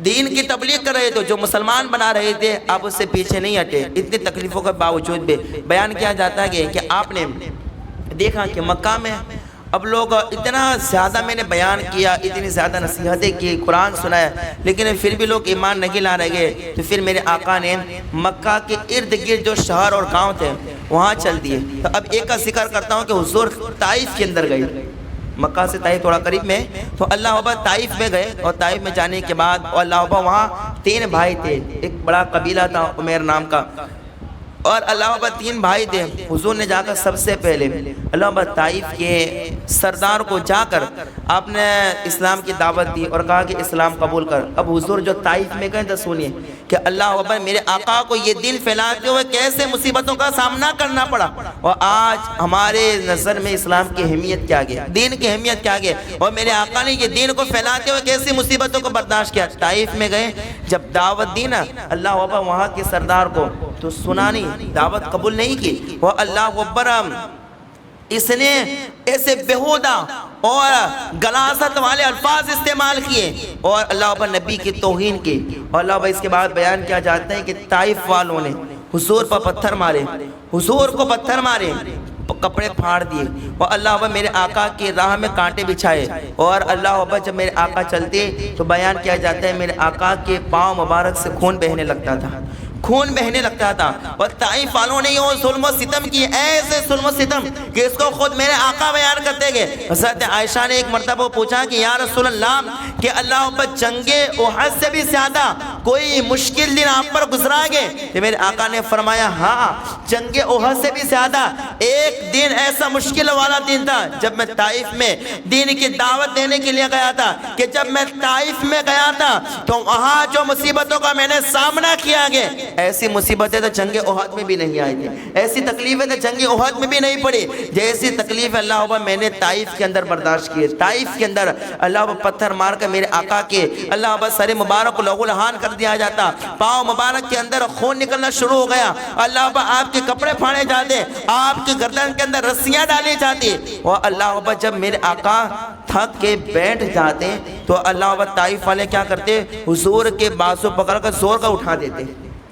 دین کی تبلیغ کر رہے تھے، جو مسلمان بنا رہے تھے، آپ اس سے پیچھے نہیں ہٹے، اتنی تکلیفوں کے باوجود بھی۔ بیان کیا جاتا ہے کہ آپ نے دیکھا کہ مکہ میں اب لوگ اتنا زیادہ میں نے بیان کیا، اتنی زیادہ نصیحتیں کی، قرآن سنایا، لیکن پھر بھی لوگ ایمان نہیں لا رہے، تو پھر میرے آقا نے مکہ کے ارد گرد جو شہر اور گاؤں تھے وہاں چل دیے۔ تو اب ایک کا ذکر کرتا ہوں کہ حضور طائف کے اندر گئے، مکہ سے طائف تھوڑا قریب میں، تو اللہ اکبر طائف میں گئے، اور طائف میں جانے کے بعد اللہ اکبر وہاں 3 بھائی تھے، ایک بڑا قبیلہ تھا عمیر نام کا، اور اللہ اکبر 3 بھائی تھے۔ حضور نے جا کر سب سے پہلے اللہ اکبر طائف کے سردار کو جا کر آپ نے اسلام کی دعوت دی اور کہا کہ اسلام قبول کر۔ اب حضور جو طائف میں گئے تو سنیے کہ اللہ اکبر میرے آقا کو یہ دین پھیلاتے ہوئے کیسے مصیبتوں کا سامنا کرنا پڑا، اور آج ہمارے نظر میں اسلام کی اہمیت کیا گیا، دین کی اہمیت کیا گیا، اور میرے آقا نے یہ دین کو پھیلاتے ہوئے کیسی مصیبتوں کو برداشت کیا۔ طائف میں گئے، جب دعوت دی نا اللہ اکبر وہاں کے سردار کو، تو سنا نہیں، دعوت قبول نہیں کی، وہ اللہ اکبر اس نے ایسے بےہودہ اور غلاظت والے الفاظ استعمال کیے اور اللہ اکبر نبی کی توہین کی، اور اللہ اکبر اس کے بعد بیان کیا جاتا ہے کہ طائف والوں نے حضور پر پتھر مارے، حضور کو پتھر مارے، کپڑے پھاڑ دیے، اور اللہ اکبر میرے آقا کی راہ میں کانٹے بچھائے، اور اللہ اکبر جب میرے آقا چلتے تو بیان کیا جاتا ہے میرے آقا کے پاؤں مبارک سے خون بہنے لگتا تھا، خون بہنے لگتا تھا۔ اور طائف والوں نے یہ ظلم و ستم کی، ایسے ظلم و ستم کہ اس کو خود میرے آقا بیان کرتے گئے۔ حضرت عائشہ نے ایک مرتبہ پوچھا کہ یا رسول اللہ کہ اللہ اکبر جنگ احد سے بھی زیادہ کوئی مشکل دن آپ پر گزرا گے؟ کہ میرے آقا نے فرمایا ہاں، جنگ احد سے بھی زیادہ ایک دن ایسا مشکل والا دن تھا جب میں طائف میں دین کی دعوت دینے کے لیے گیا تھا، کہ جب میں طائف میں گیا تھا تو وہاں جو مصیبتوں کا میں نے سامنا کیا گیا، ایسی مصیبتیں تو جنگ احد میں بھی نہیں آئی تھی، ایسی تکلیفیں تو جنگ احد میں بھی نہیں پڑی جیسی تکلیف اللہ اکبر میں نے طائف کے اندر برداشت کی۔ طائف کے اندر اللہ اکبر پتھر مار کر میرے آقا کے اللہ اکبر سر مبارک کو لہو لہان کر دیا جاتا، پاؤں مبارک کے اندر خون نکلنا شروع ہو گیا، اللہ اکبر آپ کے کپڑے پھاڑے جاتے، آپ کے گردن کے اندر رسیاں ڈالی جاتی، اور اللہ اکبر جب میرے آقا تھک کے بیٹھ جاتے تو اللہ اکبر طائف والے کیا کرتے، حضور کے بازو پکڑ کر زور کا اٹھا دیتے،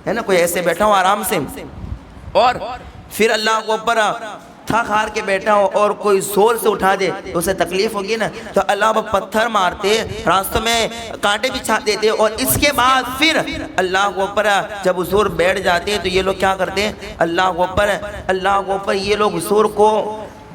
ہے نا، کوئی ایسے بیٹھا ہو آرام سے، اور پھر اللہ کو اوپر تھک ہار کے بیٹھا ہو اور کوئی زور سے اٹھا دے تو اسے تکلیف ہوگی نا، تو اللہ وہ پتھر مارتے، راستوں میں کانٹے بچھا دیتے، اور اس کے بعد پھر اللہ کو اوپر جب حضور بیٹھ جاتے تو یہ لوگ کیا کرتے، اللہ کو اوپر یہ لوگ حضور کو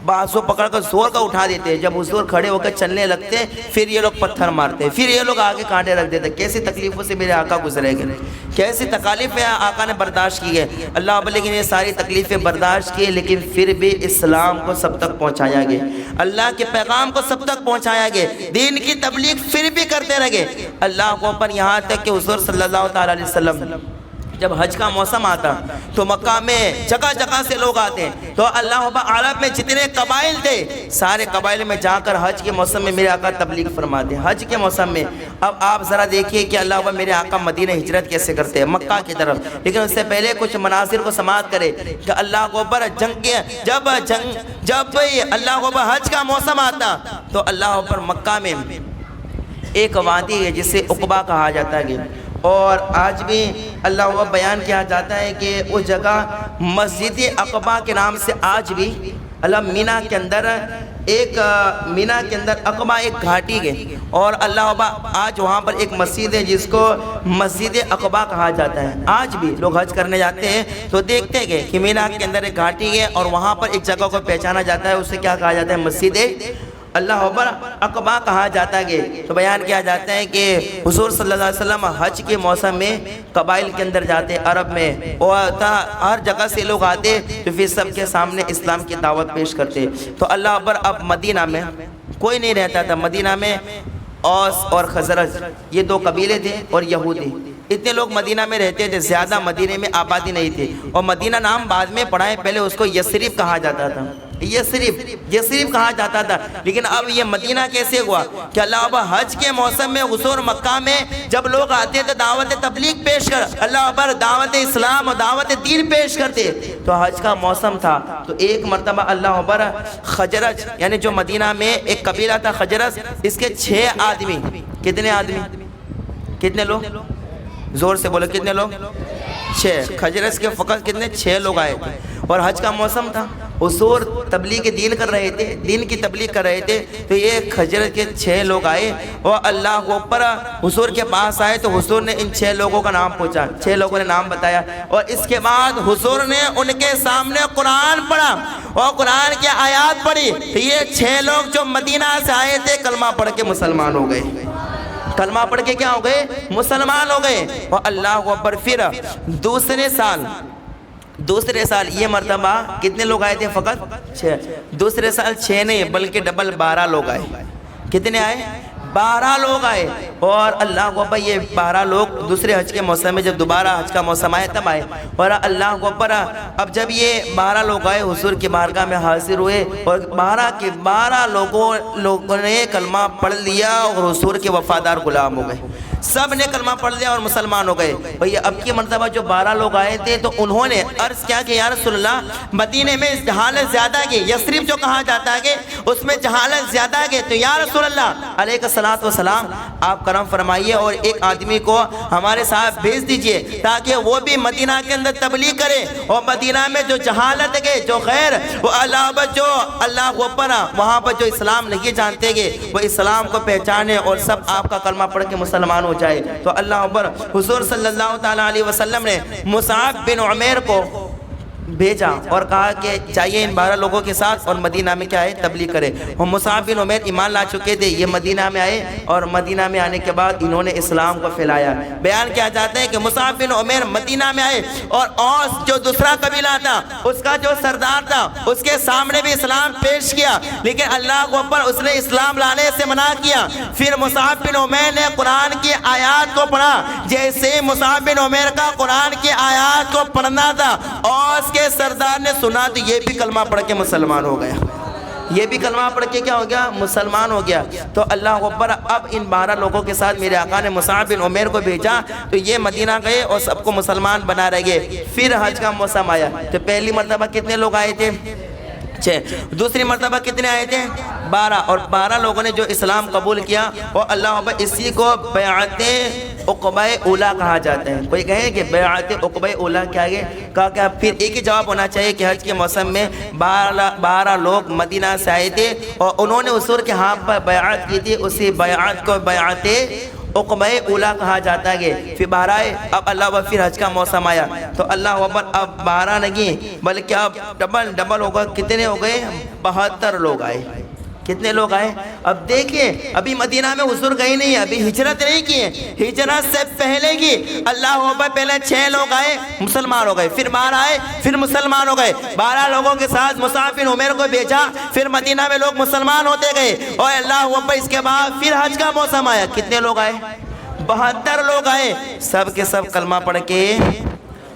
بازو پکڑ کر زور کا اٹھا دیتے، جب حضور کھڑے ہو کر چلنے لگتے پھر یہ لوگ پتھر مارتے، پھر یہ لوگ آگے کانٹے رکھ دیتے۔ کیسی تکلیفوں سے میرے آقا گزرے گئے، کیسی تکالیفیں آقا نے برداشت کی ہے اللہ اب، لیکن یہ ساری تکلیفیں برداشت کی لیکن پھر بھی اسلام کو سب تک پہنچایا گیا، اللہ کے پیغام کو سب تک پہنچایا گیا، دین کی تبلیغ پھر بھی کرتے رہے اللہ کو اوپر، یہاں تک کہ حضور صلی اللہ تعالیٰ علیہ وسلم جب حج کا موسم آتا تو مکہ میں جگہ جگہ سے لوگ آتے ہیں، تو اللہ عرب میں جتنے قبائل تھے سارے قبائل میں جا کر حج کے موسم میں میرے آقا تبلیغ فرماتے ہیں۔ حج کے موسم میں اب آپ ذرا دیکھیے کہ اللہ میرے آقا مدینہ ہجرت کیسے کرتے ہیں مکہ کی طرف، لیکن اس سے پہلے کچھ مناظر کو سماعت کرے کہ اللہ اکبر جب اللہ اکبر حج کا موسم آتا تو اللہ اکبر مکہ میں ایک وادی ہے جسے عقبہ کہا جاتا ہے، اور آج بھی اللہ وہ بیان کیا جاتا ہے کہ اس جگہ مسجد عقبہ کے نام سے آج بھی اللہ مینا کے اندر عقبہ ایک گھاٹی ہے، اور اللہ آج وہاں پر ایک مسجد ہے جس کو مسجد عقبہ کہا جاتا ہے۔ آج بھی لوگ حج کرنے جاتے ہیں تو دیکھتے ہیں کہ مینا کے اندر ایک گھاٹی ہے اور وہاں پر ایک جگہ کو پہچانا جاتا ہے، اسے کیا کہا جاتا ہے؟ مسجد اللہ اکبر عقبہ کہا جاتا ہے۔ تو بیان کیا جاتا ہے کہ حضور صلی اللہ علیہ وسلم حج کے موسم میں قبائل کے اندر جاتے عرب میں، اور ہر جگہ سے لوگ آتے تو پھر سب کے سامنے اسلام کی دعوت پیش کرتے۔ تو اللہ اکبر اب مدینہ میں کوئی نہیں رہتا تھا، مدینہ میں اوس اور خزرج یہ دو قبیلے تھے اور یہودی، اتنے لوگ مدینہ میں رہتے تھے، زیادہ مدینہ میں آبادی نہیں تھی، اور مدینہ نام بعد میں پڑا ہے، پہلے اس کو یثرب کہا جاتا تھا، یثرب کہا جاتا تھا۔ لیکن اب یہ مدینہ کیسے ہوا کہ اللہ ابا حج کے موسم میں حضور مکہ میں جب لوگ آتے تھے دعوت تبلیغ پیش کر، اللہ ابا دعوت اسلام اور دعوت دین پیش کرتے، تو حج کا موسم تھا تو ایک مرتبہ اللہ ابا خزرج یعنی جو مدینہ میں ایک قبیلہ تھا خزرج، اس کے 6 آدمی، کتنے لوگ زور سے بولو کتنے لوگ؟ 6 خزرج کے فقط کتنے 6 لوگ آئے تھے، اور حج کا موسم تھا، حضور تبلیغ دین کر رہے تھے، دین کی تبلیغ کر رہے تھے، تو یہ خزرج کے 6 لوگ آئے اور اللہ کو اوپر حضور کے پاس آئے تو حضور نے ان 6 لوگوں کا نام پوچھا، 6 لوگوں نے نام بتایا، اور اس کے بعد حضور نے ان کے سامنے قرآن پڑھا اور قرآن کی آیات پڑھی، تو یہ 6 لوگ جو مدینہ سے آئے تھے کلمہ پڑھ کے مسلمان ہو گئے، کلمہ پڑھ کے کیا ہو گئے؟ مسلمان ہو گئے۔ اور اللہ اکبر پھر دوسرے سال یہ مرتبہ کتنے لوگ آئے تھے؟ فقط 6۔ دوسرے سال 6 نہیں بلکہ ڈبل 12 لوگ آئے۔ کتنے آئے؟ 12 لوگ آئے، اور اللہ اکبر یہ 12 لوگ دوسرے حج کے موسم میں جب دوبارہ حج کا موسم آئے تب آئے، اور اللہ اکبر اب جب یہ 12 لوگ آئے حضور کی بارگاہ میں حاضر ہوئے، اور 12 کے 12 لوگوں نے کلمہ پڑھ لیا اور حضور کے وفادار غلام ہو گئے، سب نے کلمہ پڑھ لیا اور مسلمان ہو گئے۔ بھئی اب کی مرتبہ جو 12 لوگ آئے تھے تو انہوں نے عرض کیا کہ یا رسول اللہ مدینے میں جہالت زیادہ ہے، یثرب جو کہا جاتا ہے کہ اس میں جہالت زیادہ ہے، تو یا رسول اللہ علیہ الصلوۃ والسلام آپ کرم فرمائیے اور ایک آدمی کو ہمارے ساتھ بھیج دیجئے تاکہ وہ بھی مدینہ کے اندر تبلیغ کرے، اور مدینہ میں جو جہالت ہے جو غیر وہ اللہ کو پڑھا وہاں پر جو اسلام نہیں جانتے گے وہ اسلام کو پہچانے اور سب آپ کا کلمہ پڑھ کے مسلمان ہو جائے۔ تو اللہ اکبر حضور صلی اللہ تعالیٰ علیہ وسلم نے مصعب بن عمیر کو بھیجا اور کہا کہ چاہیے ان 12 لوگوں کے ساتھ اور مدینہ میں کیا ہے؟ تبلیغ کرے۔ اور مصعب بن عمیر ایمان لا چکے تھے، یہ مدینہ میں آئے اور مدینہ میں آنے کے بعد انہوں نے اسلام کو پھیلایا۔ بیان کیا جاتا ہے کہ مصعب بن عمیر مدینہ میں آئے اور اوس جو دوسرا قبیلہ تھا اس کا جو سردار تھا اس کے سامنے بھی اسلام پیش کیا، لیکن اللہ کو اوپر اس نے اسلام لانے سے منع کیا۔ پھر مصعب بن عمیر نے قرآن کی آیات کو پڑھا، جیسے مصعب بن عمیر کا قرآن کی آیات کو پڑھنا تھا اوس کے سردار نے سنا تو یہ بھی کلمہ پڑھ کے مسلمان ہو گیا، یہ بھی کلمہ پڑھ کے کیا ہو گیا؟ مسلمان ہو گیا۔ تو اللہ اکبر اب ان 12 لوگوں کے ساتھ میرے آقا نے مصعب بن عمیر کو بھیجا تو یہ مدینہ گئے اور سب کو مسلمان بنا رہے۔ پھر حج کا موسم آیا تو پہلی مرتبہ کتنے لوگ آئے تھے؟ 6۔ دوسری مرتبہ کتنے آئے تھے؟ 12، اور 12 لوگوں نے جو اسلام قبول کیا، اور اللہ اکبر اسی کو بیعت عقبہ اولیٰ کہا جاتا ہے۔ کوئی کہے کہ بیعت عقبہ اولیٰ کیا ہے؟ کہا کہ پھر ایک ہی جواب ہونا چاہیے کہ حج کے موسم میں 12 لوگ مدینہ سے آئے تھے اور انہوں نے حضور کے ہاتھ پر بیعت کی تھی، اسی بیعت کو بیعت عقبہ اولیٰ کہا جاتا ہے۔ پھر 12 آئے، اب اللہ و پھر حج کا موسم آیا تو اللہ اکبر اب 12 نہیں بلکہ اب ڈبل ہوگا، کتنے ہو گئے؟ 72 لوگ آئے۔ کتنے لوگ آئے؟ اب دیکھیں ابھی مدینہ میں حضور گئی نہیں ہے، ابھی ہجرت نہیں کی ہے، ہجرت سے پہلے کی اللہ اکبر پہلے 6 لوگ آئے مسلمان ہو گئے، پھر 12 آئے پھر مسلمان ہو گئے، 12 لوگوں کے ساتھ مصعب بن عمیر کو بھیجا، پھر مدینہ میں لوگ مسلمان ہوتے گئے، اور اللہ اکبر اس کے بعد پھر حج کا موسم آیا۔ کتنے لوگ آئے؟ 72 لوگ آئے، سب کے سب کلمہ پڑھ کے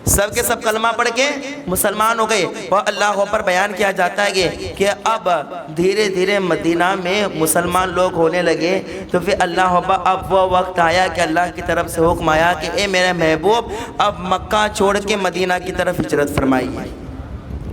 سب کے سب کلمہ پڑھ کے مسلمان ہو گئے. اور اللہ اکبر بیان کیا جاتا ہے کہ اب دھیرے دھیرے مدینہ میں مسلمان لوگ ہونے لگے. تو پھر اللہ اکبر اب وہ وقت آیا کہ اللہ کی طرف سے حکم آیا کہ اے میرے محبوب اب مکہ چھوڑ کے مدینہ کی طرف ہجرت فرمائیے.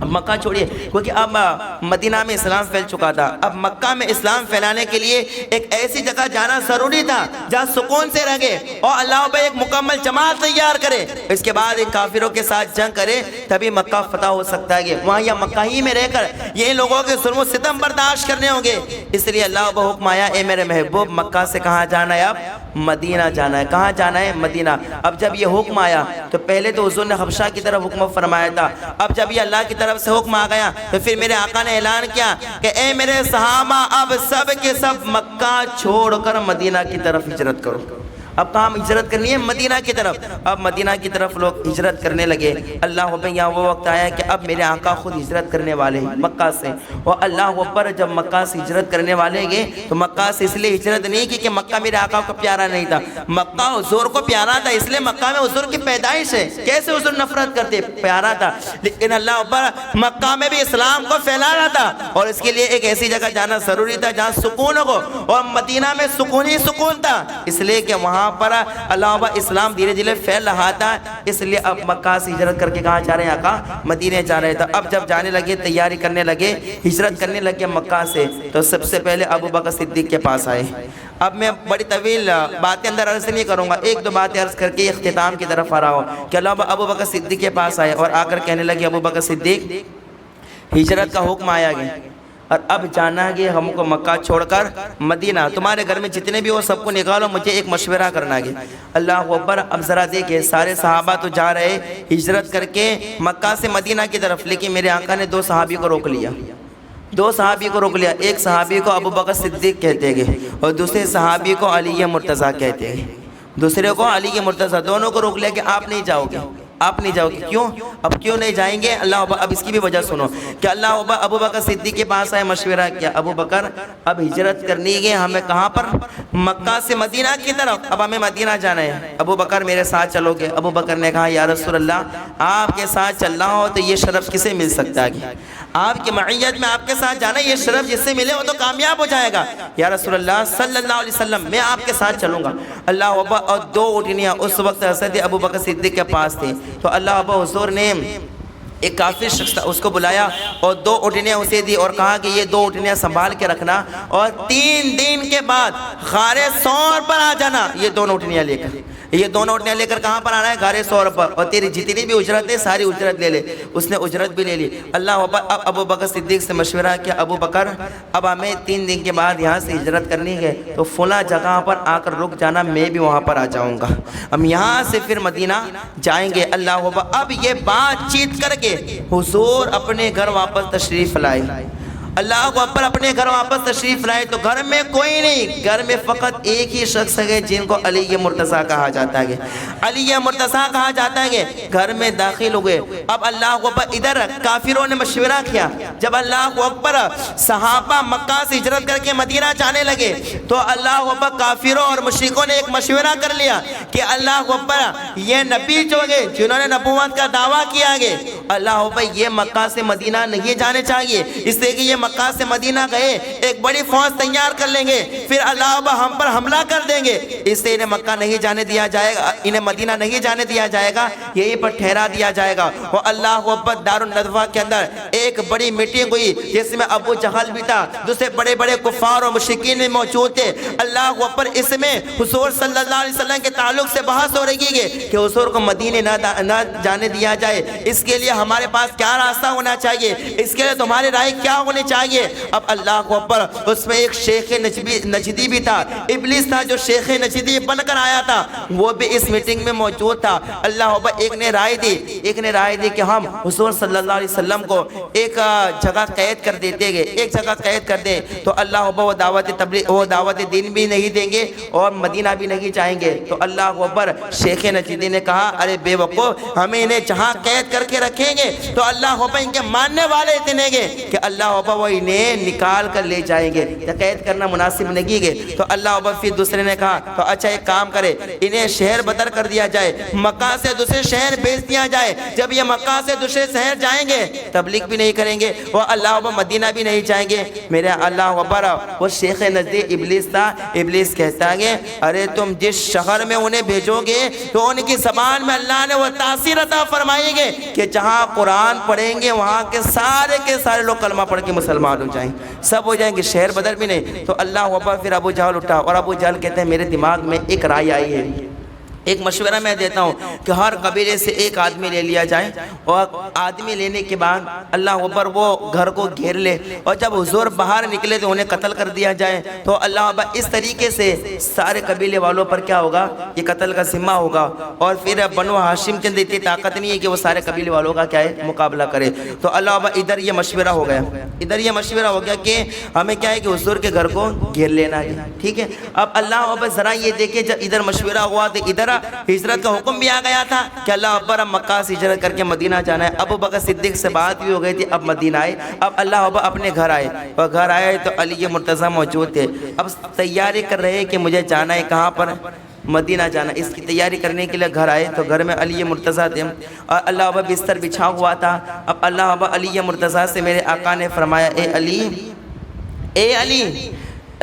اب مکہ چھوڑیے کیونکہ اب مدینہ میں اسلام پھیل چکا تھا. اب مکہ میں اسلام پھیلانے کے لیے ایک ایسی جگہ جانا ضروری تھا جہاں سکون سے رہے اور اللہ اکبر ایک مکمل جماعت تیار کرے. اس کے بعد ایک کافروں کے ساتھ جنگ کرے تبھی مکہ فتح ہو سکتا ہے. وہاں یا مکہ ہی میں رہ کر یہ لوگوں کے ظلم و ستم برداشت کرنے ہوں گے. اس لیے اللہ اکبر حکم آیا اے میرے محبوب مکہ سے کہاں جانا ہے؟ اب مدینہ جانا ہے. کہاں جانا ہے؟ مدینہ. اب جب یہ حکم آیا تو پہلے تو حضور نے حبشہ کی طرف حکم فرمایا تھا. اب جب یہ اللہ کی طرف سے حکم آ گیا تو پھر میرے آقا نے اعلان کیا کہ اے میرے صحابہ اب سب کے سب مکہ چھوڑ کر مدینہ کی طرف ہجرت کرو. اب کہاں ہجرت کرنی ہے؟ مدینہ کی طرف. اب مدینہ کی طرف لوگ ہجرت کرنے لگے. اللہ اکبر یہاں وہ وقت آیا کہ اب میرے آقا خود ہجرت کرنے والے ہیں مکہ سے. اور اللہ اکبر جب مکہ سے ہجرت کرنے والے گئے تو مکہ سے اس لیے ہجرت نہیں کی کہ مکہ میرے آقا کو پیارا نہیں تھا. مکہ حضور کو پیارا تھا اس لیے مکہ میں حضور کی پیدائش ہے. کیسے حضور نفرت کرتے؟ پیارا تھا. لیکن اللہ اکبر مکہ میں بھی اسلام کو پھیلانا تھا اور اس کے لیے ایک ایسی جگہ جانا ضروری تھا جہاں سکون ہو. اور مدینہ میں سکون ہی سکون تھا اس لیے کہ وہاں پر اللہ اکبر اسلام دھیرے دھیرے پھیل رہا تھا. اس لیے اب مکہ سے ہجرت کر کے کہاں جا رہے ہیں آقا؟ مدینے جا رہے تھے. اب جب جانے لگے تیاری کرنے لگے ہجرت کرنے لگے مکہ سے تو سب سے پہلے ابو بکر صدیق کے پاس آئے. اب میں بڑی طویل باتیں اندر عرض نہیں کروں گا, ایک دو باتیں عرض کر کے اختتام کی طرف آ رہا ہوں کہ اللہ ابو بکر صدیق کے پاس آئے اور آ کر کہنے لگے ابو بکر صدیق ہجرت کا حکم آیا گیا اور اب جانا ہے ہم کو مکہ چھوڑ کر مدینہ. تمہارے گھر میں جتنے بھی ہو سب کو نکالو, مجھے ایک مشورہ کرنا ہے. اللہ اکبر. اب ذرا دیکھیں سارے صحابہ تو جا رہے ہجرت کر کے مکہ سے مدینہ کی طرف, لیکن میرے آقا نے دو صحابی کو روک لیا. دو صحابی کو روک لیا. ایک صحابی کو ابو بکر صدیق کہتے گئے اور دوسرے صحابی کو علی مرتضیٰ کہتے گئے. دوسرے کو علی مرتضیٰ, دونوں کو روک لیا کہ آپ نہیں جاؤ گے, آپ نہیں جاؤ گے. کیوں؟ اب کیوں نہیں جائیں گے؟ اللہ اکبر. اب اس کی بھی وجہ سنو کہ اللہ اکبر ابو بکر صدیق کے پاس آئے, مشورہ کیا ابو بکر اب ہجرت کرنی ہے ہمیں کہاں پر؟ مکہ سے مدینہ کی طرف. اب ہمیں مدینہ جانا ہے. ابو بکر میرے ساتھ چلو گے؟ ابو بکر نے کہا یا رسول اللہ آپ کے ساتھ چلنا ہو تو یہ شرف کسے مل سکتا ہے؟ آپ کی معیت میں آپ کے ساتھ جانا, یہ شرف جس سے ملے وہ تو کامیاب ہو جائے گا. یا رسول اللہ صلی اللہ علیہ وسلم میں آپ کے ساتھ چلوں گا. اللہ اکبر. اور دو اٹھنیاں اس وقت حضرت ابو بکر صدیق کے پاس تھیں تو اللہ اکبر حضور نے ایک کافر شخص اس کو بلایا اور دو اٹھنیاں اسے دی اور کہا کہ یہ دو اٹھنیاں سنبھال کے رکھنا اور 3 دن کے بعد غار ثور پر آ جانا. یہ دونوں اٹھنیاں لے کر, یہ دونوں اٹھنیاں لے کر کہاں پر آنا ہے؟ غار ثور پر. اور تیری جتنی بھی اجرت ہے ساری اجرت لے لے. اس نے اجرت بھی لے لی. اللہ اب ابو بکر صدیق سے مشورہ کیا ابو بکر اب ہمیں 3 دن کے بعد یہاں سے ہجرت کرنی ہے تو فلاں جگہ پر آ کر رک جانا, میں بھی وہاں پر آ جاؤں گا. ہم یہاں سے پھر مدینہ جائیں گے. اللہ اب یہ بات چیت کر کے حضور اپنے گھر واپس تشریف لائے. اللہ کو اکبر. اپنے گھر واپس تشریف لائے تو گھر میں کوئی نہیں, گھر میں فقط ایک ہی شخص ہے جن کو علی مرتضیٰ کہا جاتا ہے. علی مرتضیٰ کہا جاتا ہے. گھر میں داخل ہوئے. اب اللہ کو اکبر ادھر کافروں نے مشورہ کیا. جب اللہ کو اکبر صحابہ مکہ سے ہجرت کر کے مدینہ جانے لگے تو اللہ کو اکبر کافروں اور مشرکوں نے ایک مشورہ کر لیا کہ اللہ کو اکبر یہ نبی جو گے جنہوں نے نبوت کا دعویٰ کیا گے, اللہ اکبر یہ مکہ سے مدینہ نہیں جانے چاہیے, اس لیے کہ یہ مکہ سے مدینہ گئے ایک بڑی فوج تیار کر لیں گے, پھر اللہ اکبر ہم پر حملہ کر دیں گے, اس سے انہیں مکہ نہیں جانے دیا جائے گا, انہیں مدینہ نہیں جانے دیا جائے گا, یہیں پر ٹھہرا دیا جائے گا. اور اللہ اکبر دار الندوہ کے اندر ایک بڑی میٹنگ ہوئی جس میں ابو جہل بھی تھا, دوسرے بڑے بڑے کفار اور مشرکین بھی موجود تھے. اللہ اکبر اس میں حضور صلی اللہ علیہ وسلم کے تعلق سے بحث ہو رہی ہے کہ حضور کو مدینے نہ جانے دیا جائے, اس کے لیے ہمارے پاس کیا راستہ ہونا چاہیے, اس کے لیے تمہاری رائے کیا ہونی چاہیے. اب اللہ کو اکبر اس میں ایک شیخ نجدی بھی تھا, ابلیس تھا جو شیخ نجدی بن کر آیا تھا, وہ بھی اس میٹنگ میں موجود تھا. اللہ اکبر ایک نے رائے دی کہ ہم حضور صلی اللہ علیہ وسلم کو ایک جگہ قید کر دیتے گے, ایک جگہ قید کر دیں تو اللہ اکبر وہ دعوت دین بھی نہیں دیں گے اور مدینہ بھی نہیں جائیں گے. تو اللہ اکبر شیخ نجدی نے کہا ارے بے وقوف, ہم انہیں جہاں قید کر کے رکھیں گے تو اللہ اکبر ان کے ماننے والے اتنے گے کہ اللہ اکبر وہ انہیں نکال کر لے جائیں گے, قید کرنا مناسب نہیں ہے. تو اللہ اکبر پھر دوسرے نے کہا تو اچھا ایک کام کرے، انہیں شہر بدر کر دیا جائے، مکہ سے دوسرے شہر بھیج دیا جائے، جب یہ مکہ سے دوسرے شہر جائیں گے تبلیغ بھی نہیں کریں گے، وہ اللہ اکبر مدینہ بھی نہیں جائیں گے۔ میرے اللہ اکبر، وہ شیخ نزدیک ابلیس تھا، ابلیس کہتا ہے ارے تم جس شہر میں انہیں بھیجو گے تو ان کی زبان میں اللہ نے وہ تاثیر عطا فرمائیں گے کہ جہاں قرآن پڑھیں گے وہاں کے سارے لوگ کلمہ پڑھ کے مسلمان ہو جائیں، سب ہو جائیں گے، شہر بدر بھی نہیں۔ تو اللہ اکبر، پھر ابو جہل اٹھا، اور ابو جہل کہتے ہیں میرے دماغ میں ایک رائے آئی ہے، ایک مشورہ میں دیتا ہوں کہ ہر قبیلے سے ایک آدمی لے لیا جائے، اور آدمی لینے کے بعد اللہ اکبر وہ گھر کو گھیر لے، اور جب حضور باہر نکلے تو انہیں قتل کر دیا جائے۔ تو اللہ اکبر اس طریقے سے سارے قبیلے والوں پر کیا ہوگا، یہ قتل کا ذمہ ہوگا، اور پھر بنو ہاشم کے اندر اتنی طاقت نہیں ہے کہ وہ سارے قبیلے والوں کا کیا ہے مقابلہ کرے۔ تو اللہ اکبر ادھر یہ مشورہ ہو گیا، ادھر یہ مشورہ ہو گیا کہ ہمیں کیا ہے کہ حضور کے گھر کو گھیر لینا ہے، ٹھیک ہے۔ اب اللہ اکبر ذرا یہ دیکھیں، جب ادھر مشورہ ہوا تو ادھر ہجرت کا حکم بھی آ گیا تھا کہ اللہ اکبر اب مکہ سے ہجرت کر کے مدینہ جانا ہے۔ ابو بکر صدیق سے بات بھی ہو گئی تھی، اب مدینہ آئے، اب اللہ اکبر اپنے گھر آئے، اور گھر آئے تو علی مرتضیٰ موجود تھے، اب تیاری کر رہے کہ مجھے جانا ہے کہاں پر، مدینہ جانا، اس کی تیاری کرنے کے لیے گھر آئے۔ تو گھر میں علی مرتضیٰ تھے، اور اللہ اکبر بستر بچھا ہوا تھا۔ اب اللہ اکبر علی مرتضیٰ سے میرے آقا نے فرمایا اے علی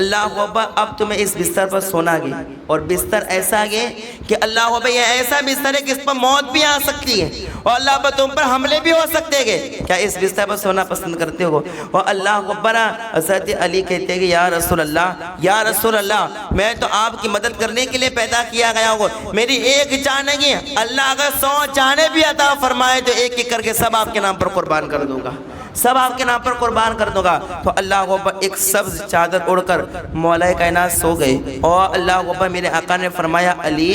اللہ اکبر اب تمہیں اس بستر پر سونا گے، اور بستر ایسا گے کہ اللہ اکبر یہ ایسا بستر ہے کہ اس پر موت بھی آ سکتی ہے، اور اللہ اکبر تم پر حملے بھی ہو سکتے گے، کیا اس بستر پر سونا پسند کرتے ہو؟ اور اللہ اکبر حضرت علی کہتے ہیں کہ یا رسول اللہ میں تو آپ کی مدد کرنے کے لیے پیدا کیا گیا ہوں، میری ایک جان نہیں ہے، اللہ اگر 100 جانیں بھی عطا فرمائے تو ایک ایک کر کے سب آپ کے نام پر قربان کر دوں گا، سب آپ کے نام پر قربان کر دوں گا۔ تو اللہ اکبر ایک سبز چادر اڑ کر مولا کائنات سو گئے، اور اللہ اکبر میرے آقا نے فرمایا علی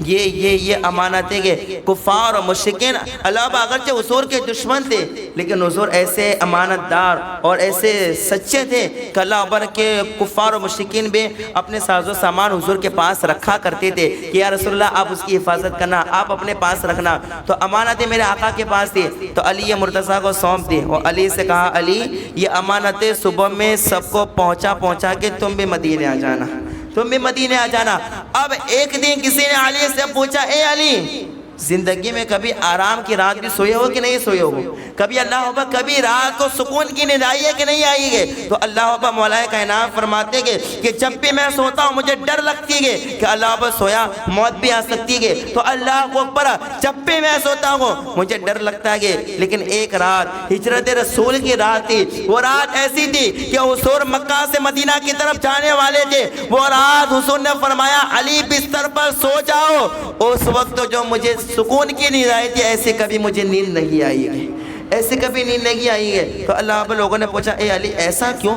یہ امانت ہے کہ کفار اور مشرکین اللہ اکبر اگرچہ حضور کے دشمن تھے لیکن حضور ایسے امانت دار اور ایسے سچے تھے کہ اللہ اکبر کے کفار اور مشرکین بھی اپنے ساز و سامان حضور کے پاس رکھا کرتے تھے کہ یا رسول اللہ آپ اس کی حفاظت کرنا، آپ اپنے پاس رکھنا۔ تو امانتیں میرے آقا کے پاس تھی، تو علی مرتضیٰ کو سونپ دی، اور علی سے کہا علی یہ امانتیں صبح میں سب کو پہنچا کے تم بھی مدینے آ جانا۔ اب ایک دن کسی نے علی سے پوچھا اے علی زندگی میں کبھی آرام کی رات بھی سوئے ہو کہ نہیں سوئے ہو؟ کبھی اللہ اکبر کبھی رات کو سکون کی نیند آئی ہے کہ نہیں آئی ہے؟ تو اللہ اکبر مولا کائنات فرماتے ہیں کہ جب بھی میں سوتا ہوں مجھے ڈر لگتی ہے کہ اللہ اکبر سویا موت بھی آ سکتی ہے، تو اللہ اکبر جب بھی میں سوتا ہوں مجھے ڈر لگتا ہے۔ لیکن ایک رات ہجرت رسول کی رات تھی، وہ رات ایسی تھی کہ حضور مکہ سے مدینہ کی طرف جانے والے تھے، وہ رات حضور نے فرمایا علی بستر پر سو جاؤ، اس وقت جو مجھے سکون کی نیند آئی تھی ایسے کبھی مجھے نیند نہیں آئی ہے، ایسے کبھی نیند نہیں آئی ہے۔ تو اللہ اکبر لوگوں نے پوچھا اے علی ایسا کیوں؟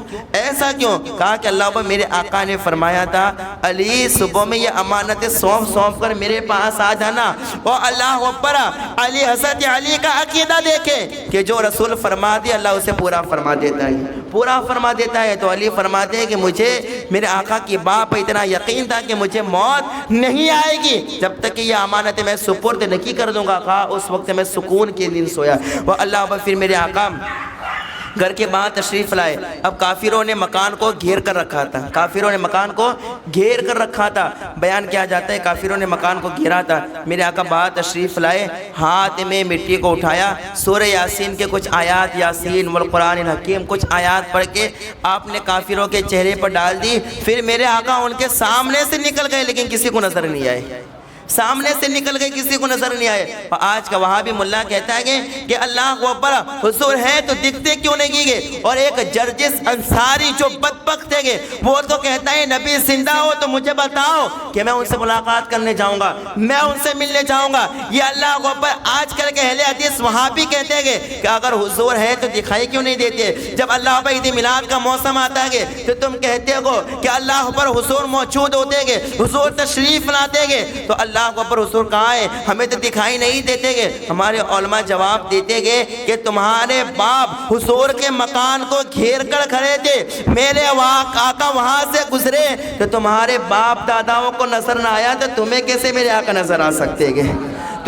کہا کہ اللہ اکبر میرے آقا نے فرمایا تھا علی صبح میں یہ امانتیں سونپ کر میرے پاس آ جانا۔ اور اللہ اکبر علی حضرت علی کا عقیدہ دیکھے کہ جو رسول فرما دے اللہ اسے پورا فرما دیتا ہے۔ تو علی فرماتے ہیں کہ مجھے میرے آقا کی بات پر اتنا یقین تھا کہ مجھے موت نہیں آئے گی جب تک کہ یہ امانتیں میں سپرد نہیں کر دوں گا، کہا اس وقت میں سکون کی نیند سویا۔ وہ اللہ پھر میرے آقا گھر کے باہر تشریف لائے۔ اب کافروں نے مکان کو گھیر کر رکھا تھا، بیان کیا جاتا ہے کافروں نے مکان کو گھیرا تھا۔ میرے آقا باہر تشریف لائے، ہاتھ میں مٹی کو اٹھایا، سورہ یاسین کے کچھ آیات، یاسین والقرآن الحکیم کچھ آیات پڑھ کے آپ نے کافروں کے چہرے پر ڈال دی۔ پھر میرے آقا ان کے سامنے سے نکل گئے لیکن کسی کو نظر نہیں آئے، کسی کو نظر نہیں آئے۔ اور آج کا وہابی ملا کہتا ہے کہ اللہ اکبر حضور ہے تو دکھتے کیوں نہیں گے؟ اور ایک جرجس انصاری جو بدبخت ہے وہ تو کہتا ہے نبی زندہ ہو تو مجھے بتاؤ کہ میں ان سے ملاقات کرنے جاؤں گا، میں ان سے ملنے جاؤں گا۔ یہ اللہ اکبر آج کل کے اہل حدیث وہابی کہتے ہیں کہ اگر حضور ہے تو دکھائی کیوں نہیں دیتے؟ جب اللہ اکبر عید میلاد کا موسم آتا ہے تو تم کہتے ہو کہ اللہ اکبر حضور موجود ہوتے ہیں، حضور تشریف لاتے ہیں، تو اللہ اکبر حضور کہاں ہے؟ ہمیں تو دکھائی نہیں دیتے گے۔ ہمارے علماء جواب دیتے گے کہ تمہارے باپ حضور کے مکان کو گھیر کر کھڑے تھے، میرے آقا وہاں سے گزرے تو تمہارے باپ داداؤں کو نظر نہ آیا تو تمہیں کیسے میرے آقا نظر آ سکتے گے؟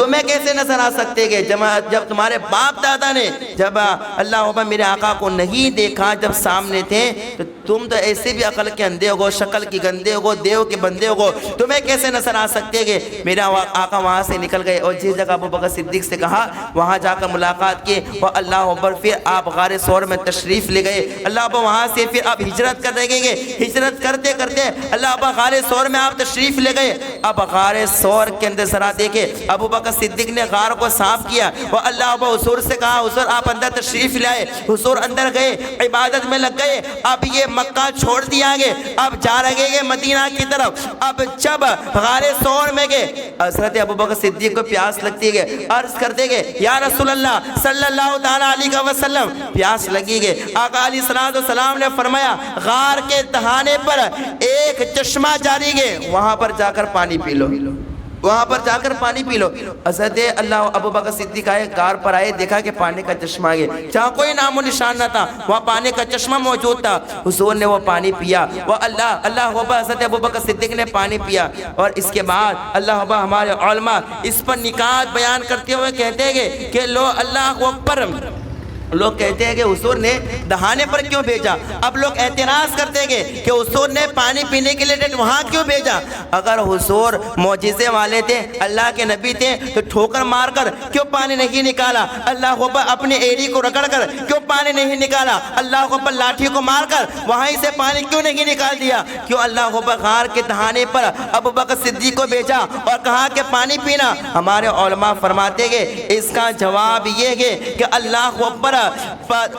تمہیں کیسے نظر آ سکتے گے جب تمہارے باپ دادا نے جب اللہ اکبر میرے آقا کو نہیں دیکھا جب سامنے تھے تو تم تو ایسے بھی عقل کے اندھے ہو، شکل کی گندے ہو، دیو کے بندے ہو، تمہیں کیسے نظر آ سکتے گے؟ میرا آقا وہاں سے نکل گئے اور جس جگہ ابو بکر صدیق سے کہا وہاں جا کر ملاقات کی اور اللہ اکبر پھر آپ غار ثور میں تشریف لے گئے۔ اللہ اکبر وہاں سے پھر آپ ہجرت کر رہے گے، ہجرت کرتے کرتے اللہ اکبر غار ثور میں آپ تشریف لے گئے۔ اب غار ثور کے اندر ذرا دیکھیں، ابو بکر صدیق نے غار کو صاف کیا اور اللہ اکبر حضور سے کہا حضور آپ اندر تشریف لائے، حضور اندر گئے، عبادت میں لگ گئے۔ اب یہ مکہ چھوڑ دیا گئے، اب جا رہے گے مدینہ کی طرف۔ اب جب غار ثور میں گئے حضرت ابو بکر صدیق کو پیاس لگتی ہے، عرض کرتے گئے یا رسول اللہ صلی اللہ تعالیٰ علیہ وسلم پیاس لگی گئے۔ آقا علیہ السلام نے فرمایا غار کے دہانے پر ایک چشمہ جاری ہے، وہاں پر جا کر پانی پی لو، وہاں پر جا کر پانی پی لو۔ حضرت اللہ ابو بکر صدیق آئے، غار پر آئے، دیکھا کہ پانی کا چشمہ ہے، جہاں کوئی نام و نشان نہ تھا وہاں پانی کا چشمہ موجود تھا۔ حضور نے وہ پانی پیا، وہ اللہ حضرت ابو بکر صدیق نے پانی پیا۔ اور اس کے بعد اللہ ہمارے علماء اس پر نکات بیان کرتے ہوئے کہتے ہیں کہ لو اللہ اکبر، لوگ کہتے ہیں کہ حضور نے دہانے پر کیوں بھیجا؟ اب لوگ اعتراض کرتے ہیں کہ حضور نے پانی پینے کے لیے وہاں کیوں بھیجا؟ اگر حضور معجزے والے تھے، اللہ کے نبی تھے، تو ٹھوکر مار کر کیوں پانی نہیں نکالا؟ اللہ اکبر اپنے ایڑی کو رگڑ کر کیوں پانی نہیں نکالا؟ اللہ اکبر لاٹھی کو مار کر وہیں سے پانی کیوں نہیں نکال دیا؟ کیوں اللہ اکبر غار کے دہانے پر ابو بکر صدیق کو بھیجا اور کہا کہ پانی پینا؟ ہمارے علماء فرماتے ہیں اس کا جواب یہ ہے کہ اللہ اکبر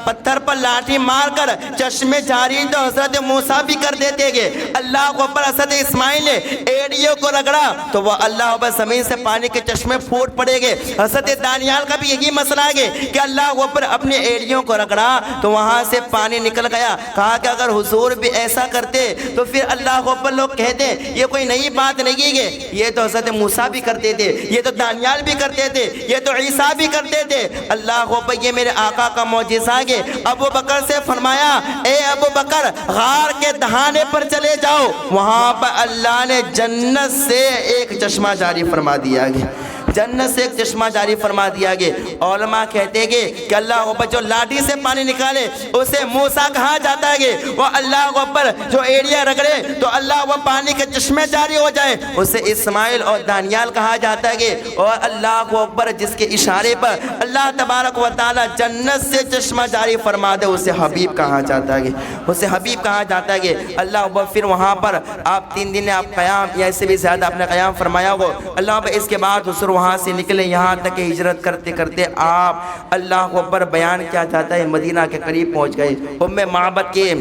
پتھر پر لاٹھی مار کر چشمے جاری تو حضرت موسیٰ بھی کر دیتے گے۔ اللہ کو پر حضرت اسماعیل نے ایڑیوں کو رگڑا تو وہ اللہ پر زمین سے پانی کے چشمے پھوٹ پڑے گے۔ حضرت دانیال کا بھی یہی مسئلہ ہے کہ اللہ کو پر اپنے ایڑیوں کو رگڑا تو وہاں سے پانی نکل گیا۔ کہا کہ اگر حضور بھی ایسا کرتے تو پھر اللہ کو پر لوگ کہتے یہ کوئی نئی بات نہیں ہے، یہ تو حضرت موسیٰ بھی کرتے تھے، یہ تو دانیال بھی کرتے تھے، یہ تو عیسیٰ بھی کرتے تھے۔ اللہ کو پر یہ میرے آقا کا معجزہ ہے۔ ابو بکر سے فرمایا اے ابو بکر غار کے دہانے پر چلے جاؤ، وہاں پر اللہ نے جنت سے ایک چشمہ جاری فرما دیا گیا، جنت سے ایک چشمہ جاری فرما دیا گیا۔ علماء کہتے ہیں کہ اللہ اکبر جو لاٹھی سے پانی نکالے اسے موسیٰ کہا جاتا ہے، وہ اللہ اکبر جو ایڑیاں رگڑے تو اللہ وہ پانی کے چشمے جاری ہو جائے اسے اسماعیل اور دانیال کہا جاتا ہے۔ اور اللہ اکبر جس کے اشارے پر اللہ تبارک و تعالی جنت سے چشمہ جاری فرما دے اسے حبیب کہا جاتا ہے، اسے حبیب کہا جاتا ہے۔ اللہ اکبر پھر وہاں پر آپ 3 دن آپ قیام یا اس سے بھی زیادہ آپ نے قیام فرمایا ہو۔ اللہ اکبر اس کے بعد حضور وہاں سے نکلے، یہاں تک کہ ہجرت کرتے کرتے آپ اللہ اکبر بیان کیا جاتا ہے مدینہ کے قریب پہنچ گئے۔ ام معبد کے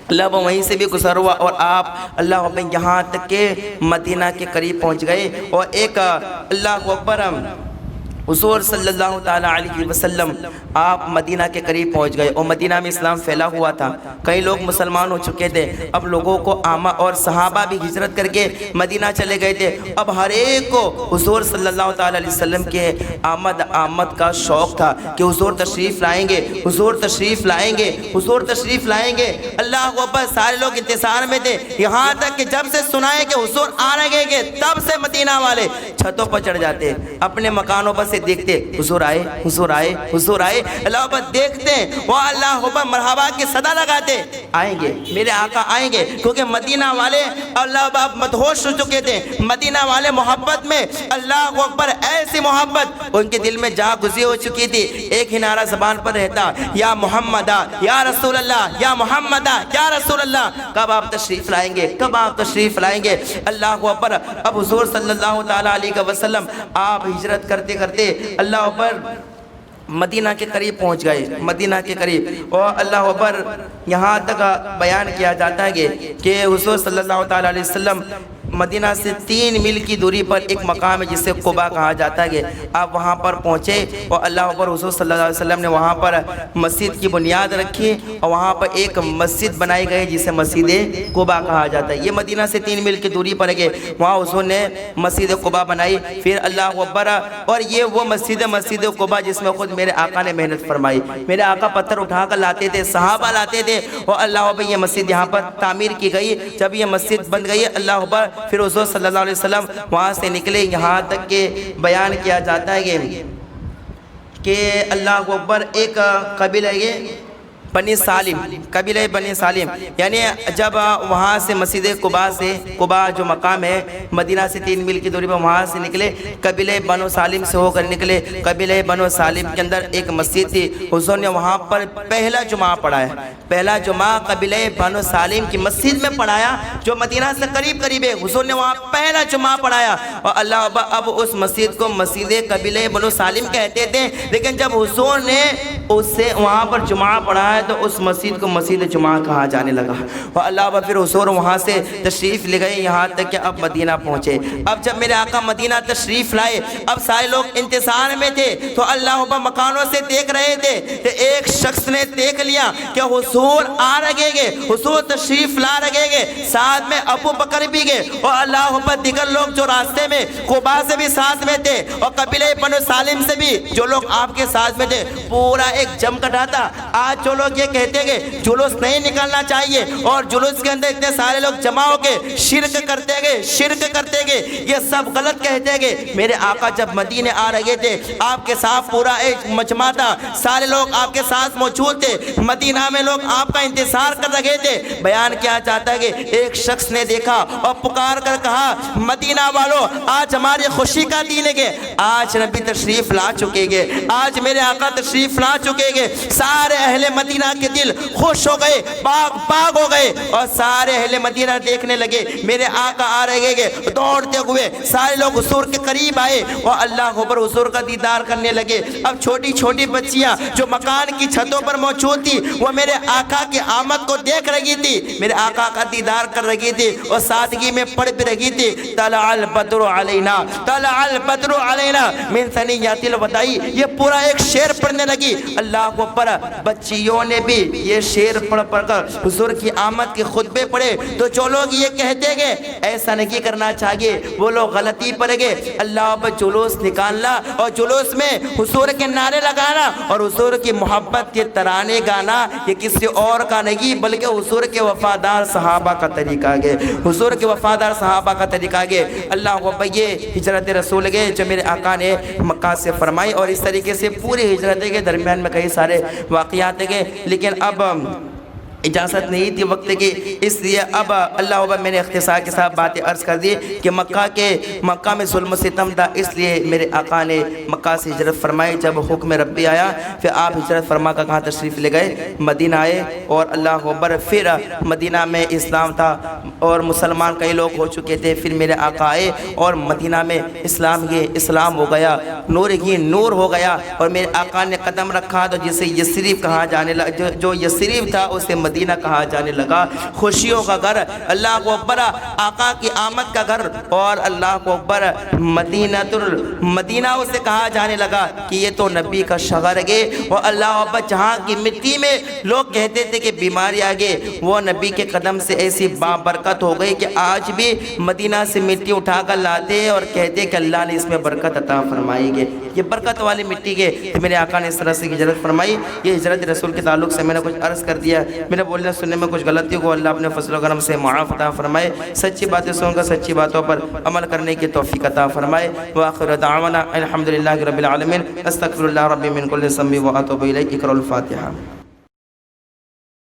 اللہ وہیں سے بھی گزر ہوا اور آپ اللہ اکبر یہاں تک کہ مدینہ کے قریب پہنچ گئے۔ اور ایک اللہ اکبر حضور صلی اللہ تعالیٰ علیہ وسلم آپ مدینہ کے قریب پہنچ گئے اور مدینہ میں اسلام پھیلا ہوا تھا، کئی لوگ مسلمان ہو چکے تھے۔ اب لوگوں کو عامہ اور صحابہ بھی ہجرت کر کے مدینہ چلے گئے تھے۔ اب ہر ایک کو حضور صلی اللہ تعالیٰ علیہ وسلم کے آمد کا شوق تھا کہ حضور تشریف لائیں گے، حضور تشریف لائیں گے، حضور تشریف لائیں گے۔ اللہ اکبر سارے لوگ انتظار میں تھے، یہاں تک کہ جب سے سنائے کہ حضور آ رہے ہیں تب سے مدینہ والے چھتوں پر چڑھ جاتے، اپنے مکانوں پر سے دیکھتے حضور آئے، حضور آئے، حضور آئے۔ اللہ اکبر دیکھتے وہ اللہ اکبر مرحبا کی صدا لگاتے، آئیں گے میرے آقا آئیں گے، کیونکہ مدینہ والے اللہ اکبر مدہوش ہو چکے تھے۔ مدینہ والے محبت میں اللہ اکبر ایسی محبت ان کے دل میں جا گزری ہو چکی تھی، ایک ہی نعرہ زبان پر رہتا یا محمد یا رسول اللہ، یا محمد یا رسول اللہ، کب آپ تشریف لائیں گے، کب آپ تشریف لائیں گے۔ اللہ اکبر اب حضور صلی اللہ تعالیٰ علیہ وسلم آپ ہجرت کرتے کرتے اللہ اکبر مدینہ کے قریب پہنچ گئے، مدینہ کے قریب۔ اور اللہ اکبر یہاں تک بیان کیا جاتا ہے کہ حضور صلی اللہ تعالیٰ علیہ وسلم مدینہ سے 3 میل کی دوری پر ایک مقام ہے جسے قبا کہا جاتا ہے، آپ وہاں پر پہنچے اور اللہ اکبر حضور صلی اللہ علیہ وسلم نے وہاں پر مسجد کی بنیاد رکھی اور وہاں پر ایک مسجد بنائی گئی جسے مسجد قبا کہا جاتا ہے۔ یہ مدینہ سے 3 میل کی دوری پر ہے، وہاں حضور نے مسجد قبا بنائی۔ پھر اللہ اکبر اور یہ وہ مسجد قبا جس میں خود میرے آقا نے محنت فرمائی، میرے آقا پتھر اٹھا کر لاتے تھے، صحابہ لاتے تھے، اور اللہ اکبر یہ مسجد یہاں پر تعمیر کی گئی۔ جب یہ مسجد بن گئی اللہ اکبر پھر حضور صلی اللہ علیہ وسلم وہاں سے نکلے، یہاں تک کہ بیان کیا جاتا ہے کہ اللہ اکبر ایک قبیلہ یہ بنی سالم، قبیلہ بنی سالم، یعنی جب وہاں سے مسجد قباء جو مقام ہے مدینہ سے 3 میل کی دوری پر، وہاں سے نکلے، قبیلہ بنو سالم سے ہو کر نکلے۔ قبیلہ بنو سالم کے اندر ایک مسجد تھی، حضور نے وہاں پر پہلا جمعہ پڑھایا، پہلا جمعہ قبیلہ بنو سالم کی مسجد میں پڑھایا جو مدینہ سے قریب ہے، حضور نے وہاں پہلا جمعہ پڑھایا۔ اور اللہ اب اس مسجد کو مسجد قبیلہ بنو سالم کہتے تھے، لیکن جب حضور نے اس سے وہاں پر جمعہ پڑھایا تو اس مسجد کو مسجد جمعہ کہا جانے لگا۔ اور اللہ پھر حضور وہاں سے تشریف لے گئے یہاں تک کہ اب مدینہ پہنچے۔ اب جب میرے آقا مدینہ تشریف لائے، اب سارے لوگ انتظار میں تھے، تو اللہ مکانوں سے دیکھ رہے تھے کہ ایک شخص نے دیکھ لیا کہ حضور آ رہے گے، حضور تشریف لا رہے گے، ساتھ میں ابو بکر بھی گئے، اور اللہ دیگر لوگ جو راستے میں قباء سے بھی ساتھ میں تھے، اور قبیلہ بنو سالم سے بھی جو لوگ آپ کے ساتھ میں تھے، پورا ایک جم کٹا تھا۔ آج جو لوگ یہ کہتے گے جلوس نہیں نکلنا چاہیے، اور جلوس کے اندر اتنے سارے لوگ جمع ہو کے شرک کرتے گئے، یہ سب غلط کہتے گے۔ میرے آقا جب مدینے آ رہے تھے، آپ کے ساتھ پورا ایک مجمع تھا، سارے لوگ آپ کے ساتھ موجود تھے، مدینہ میں لوگ آپ کا انتظار کر رہے تھے۔ بیان کیا چاہتا ہے کہ ایک شخص نے دیکھا اور پکار کر کہا، مدینہ والوں آج ہماری خوشی کا دن ہے، آج نبی تشریف لا چکے گے، آج میرے آقا تشریف لا چکے گے۔ سارے اہل مدینہ کے دل خوش ہو گئے، باغ ہو گئے، اور سارے اہل مدینہ دیکھنے لگے میرے آقا آ رہے گے، دوڑتے ہوئے سارے لوگ حضور کے قریب آئے اور اللہ پر حضور کا دیدار کرنے لگے۔ اب چھوٹی چھوٹی بچیاں جو مکان کی چھتوں پر موجود تھی، وہ میرے آقا کی آمد کو دیکھ رہی تھی، میرے آقا کا دیدار کر رہی تھی، اور سادگی میں پڑھ بھی رہی تھی، طلع البدر علینا، طلع البدر علینا من ثنیات الوداع۔ یہ پورا ایک شعر پڑھنے لگی۔ اللہ اکبر، بچیوں نے بھی یہ شعر پڑھ کر حضور کی آمد کے خطبے پڑھے۔ تو جو لوگ یہ کہتے گے ایسا نہیں کرنا چاہیے، وہ لوگ غلطی پر گئے۔ اللہ پر جلوس نکالنا اور جلوس میں حضور کے نعرے لگانا اور حضور کی محبت کے ترانے گانا، یہ کسی اور کا نہیں بلکہ حضور کے وفادار صحابہ کا طریقہ ہے، حضور کے وفادار صحابہ کا طریقہ ہے۔ اللہ کو یہ ہجرت رسول گئے جو میرے آقا نے مکہ سے فرمائی، اور اس طریقے سے پوری ہجرت کے درمیان میں کئی سارے واقعات گئے، لیکن اب اجازت نہیں تھی وقت کی، اس لیے اب اللہ میں نے اختصار کے ساتھ باتیں عرض کر دی کہ مکہ میں ظلم و ستم تھا، اس لیے میرے آقا نے مکہ سے ہجرت فرمائی۔ جب حکم ربی آیا پھر آپ ہجرت فرما کر کہاں تشریف لے گئے؟ مدینہ آئے، اور اللہ اکبر پھر مدینہ میں اسلام تھا اور مسلمان کئی لوگ ہو چکے تھے۔ پھر میرے آقا آئے اور مدینہ میں اسلام ہو گیا، نور ہی نور ہو گیا، اور میرے آقا نے قدم رکھا تو جسے یثرب کہا جانے لگا، جو یثرب تھا اسے مدینہ کہا جانے لگا، خوشیوں کا گھر، اللہ کو اکبر، آقا کی آمد کا گھر، اور اللہ کو اکبر مدینہ اسے کہا جانے لگا کہ یہ تو نبی کا شہر ہے۔ اور اللہ اکبر، جہاں کی مٹی میں لوگ کہتے تھے کہ بیماری آگے، وہ نبی کے قدم سے ایسی بابرکت ہو گئی کہ آج بھی مدینہ سے مٹی اٹھا کر لاتے اور کہتے کہ اللہ نے اس میں برکت عطا فرمائی ہے، یہ برکت والی مٹی کے۔ میرے آقا نے اس طرح سے ہجرت فرمائی۔ یہ ہجرت رسول کے تعلق سے میں نے کچھ عرض کر دیا، میرے بولنے سننے میں کچھ غلطی کو اللہ اپنے فضل و کرم سے معاف عطا فرمائے، سچی باتیں سن کر سچی باتوں پر عمل کرنے کی توفیق عطا فرمائے۔ وآخر دعوانا الحمدللہ رب العالمین، استغفر اللہ ربی من کل ذنب واتوب الیہ۔ اقرأوا الفاتحہ۔